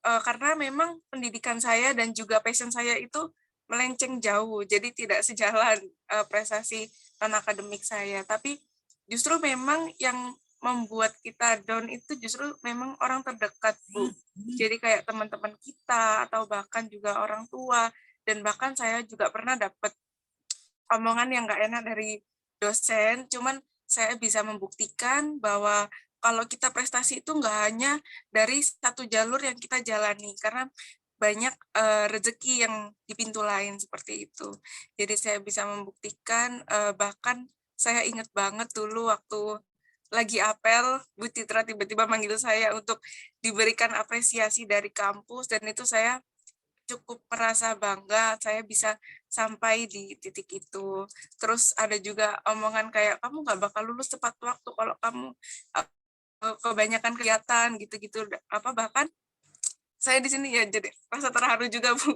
karena memang pendidikan saya dan juga passion saya itu melenceng jauh, jadi tidak sejalan prestasi non-akademik saya. Tapi justru memang yang membuat kita down itu justru memang orang terdekat, Bu. Jadi kayak teman-teman kita, atau bahkan juga orang tua, dan bahkan saya juga pernah dapat omongan yang nggak enak dari dosen, cuman saya bisa membuktikan bahwa kalau kita prestasi itu nggak hanya dari satu jalur yang kita jalani, karena banyak rezeki yang di pintu lain seperti itu. Jadi saya bisa membuktikan, bahkan saya ingat banget dulu waktu lagi apel, Bu Citra tiba-tiba manggil saya untuk diberikan apresiasi dari kampus, dan itu saya cukup merasa bangga saya bisa sampai di titik itu. Terus ada juga omongan kayak, kamu nggak bakal lulus tepat waktu kalau kamu kebanyakan kegiatan gitu-gitu. Bahkan saya di sini ya jadi rasa terharu juga, Bu.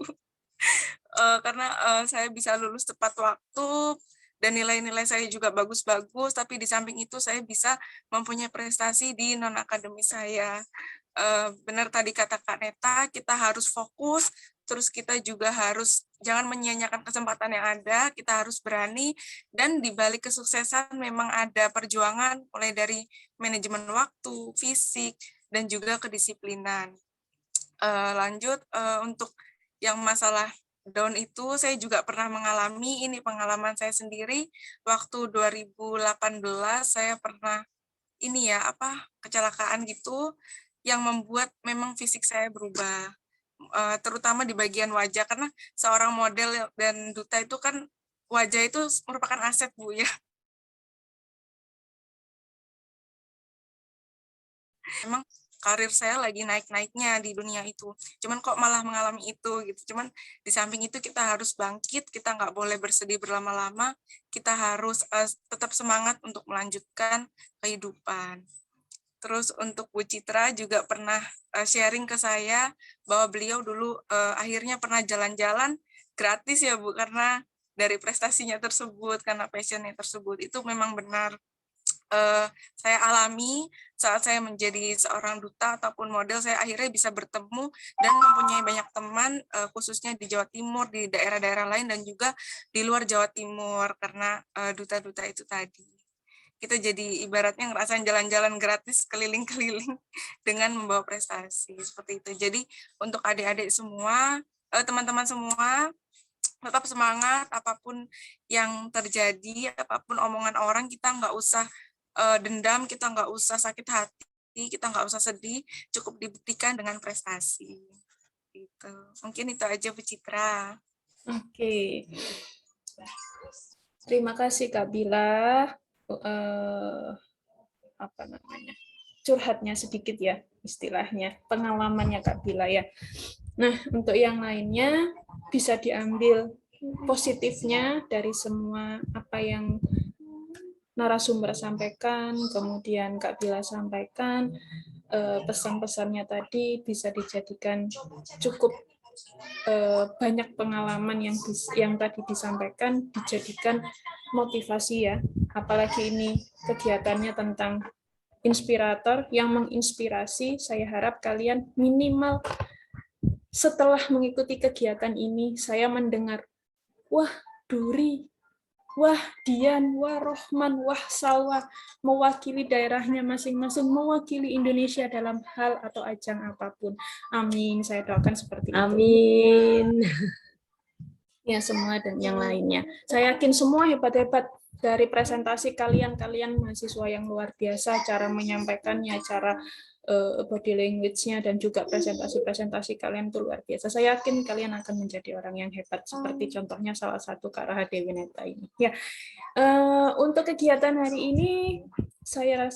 Karena saya bisa lulus tepat waktu dan nilai-nilai saya juga bagus-bagus, tapi di samping itu saya bisa mempunyai prestasi di non-akademis saya. Benar tadi kata Kak Neta, kita harus fokus, terus kita juga harus jangan menyia-nyiakan kesempatan yang ada, kita harus berani, dan di balik kesuksesan memang ada perjuangan, mulai dari manajemen waktu, fisik, dan juga kedisiplinan. Lanjut, untuk yang masalah down itu, saya juga pernah mengalami, ini pengalaman saya sendiri, waktu 2018 saya pernah kecelakaan gitu, yang membuat memang fisik saya berubah. Terutama di bagian wajah, karena seorang model dan duta itu kan wajah itu merupakan aset, Bu, ya. Memang karir saya lagi naik-naiknya di dunia itu, cuman kok malah mengalami itu gitu. Cuman di samping itu kita harus bangkit, kita nggak boleh bersedih berlama-lama, kita harus tetap semangat untuk melanjutkan kehidupan. Terus untuk Bu Citra juga pernah sharing ke saya bahwa beliau dulu akhirnya pernah jalan-jalan gratis ya, Bu, karena dari prestasinya tersebut, karena passionnya tersebut. Itu memang benar saya alami saat saya menjadi seorang duta ataupun model. Saya akhirnya bisa bertemu dan mempunyai banyak teman, khususnya di Jawa Timur, di daerah-daerah lain, dan juga di luar Jawa Timur, karena duta-duta itu tadi. Kita jadi ibaratnya ngerasain jalan-jalan gratis keliling-keliling dengan membawa prestasi seperti itu. Jadi untuk adik-adik semua, teman-teman semua, tetap semangat, apapun yang terjadi, apapun omongan orang, kita nggak usah dendam, kita nggak usah sakit hati, kita nggak usah sedih, cukup dibuktikan dengan prestasi. Gitu. Mungkin itu aja, Bu Citra. Oke. Terima kasih Kak Bila. Curhatnya sedikit ya, istilahnya pengalamannya Kak Bila ya. Nah, untuk yang lainnya bisa diambil positifnya dari semua apa yang narasumber sampaikan, kemudian Kak Bila sampaikan, pesan-pesannya tadi bisa dijadikan cukup banyak pengalaman yang tadi disampaikan dijadikan motivasi ya, apalagi ini kegiatannya tentang inspirator yang menginspirasi. Saya harap kalian minimal setelah mengikuti kegiatan ini saya mendengar, wah Duri, wah Dian, wah Rohman, wah Salwa mewakili daerahnya masing-masing, mewakili Indonesia dalam hal atau ajang apapun. Amin, saya doakan seperti itu. Amin. Ya, semua dan yang lainnya. Saya yakin semua hebat-hebat. Dari presentasi kalian mahasiswa yang luar biasa, cara menyampaikannya, cara body language-nya, dan juga presentasi-presentasi kalian itu luar biasa. Saya yakin kalian akan menjadi orang yang hebat, seperti contohnya salah satu Kak Raha Dewi Neta ini. Ya, untuk kegiatan hari ini, saya rasa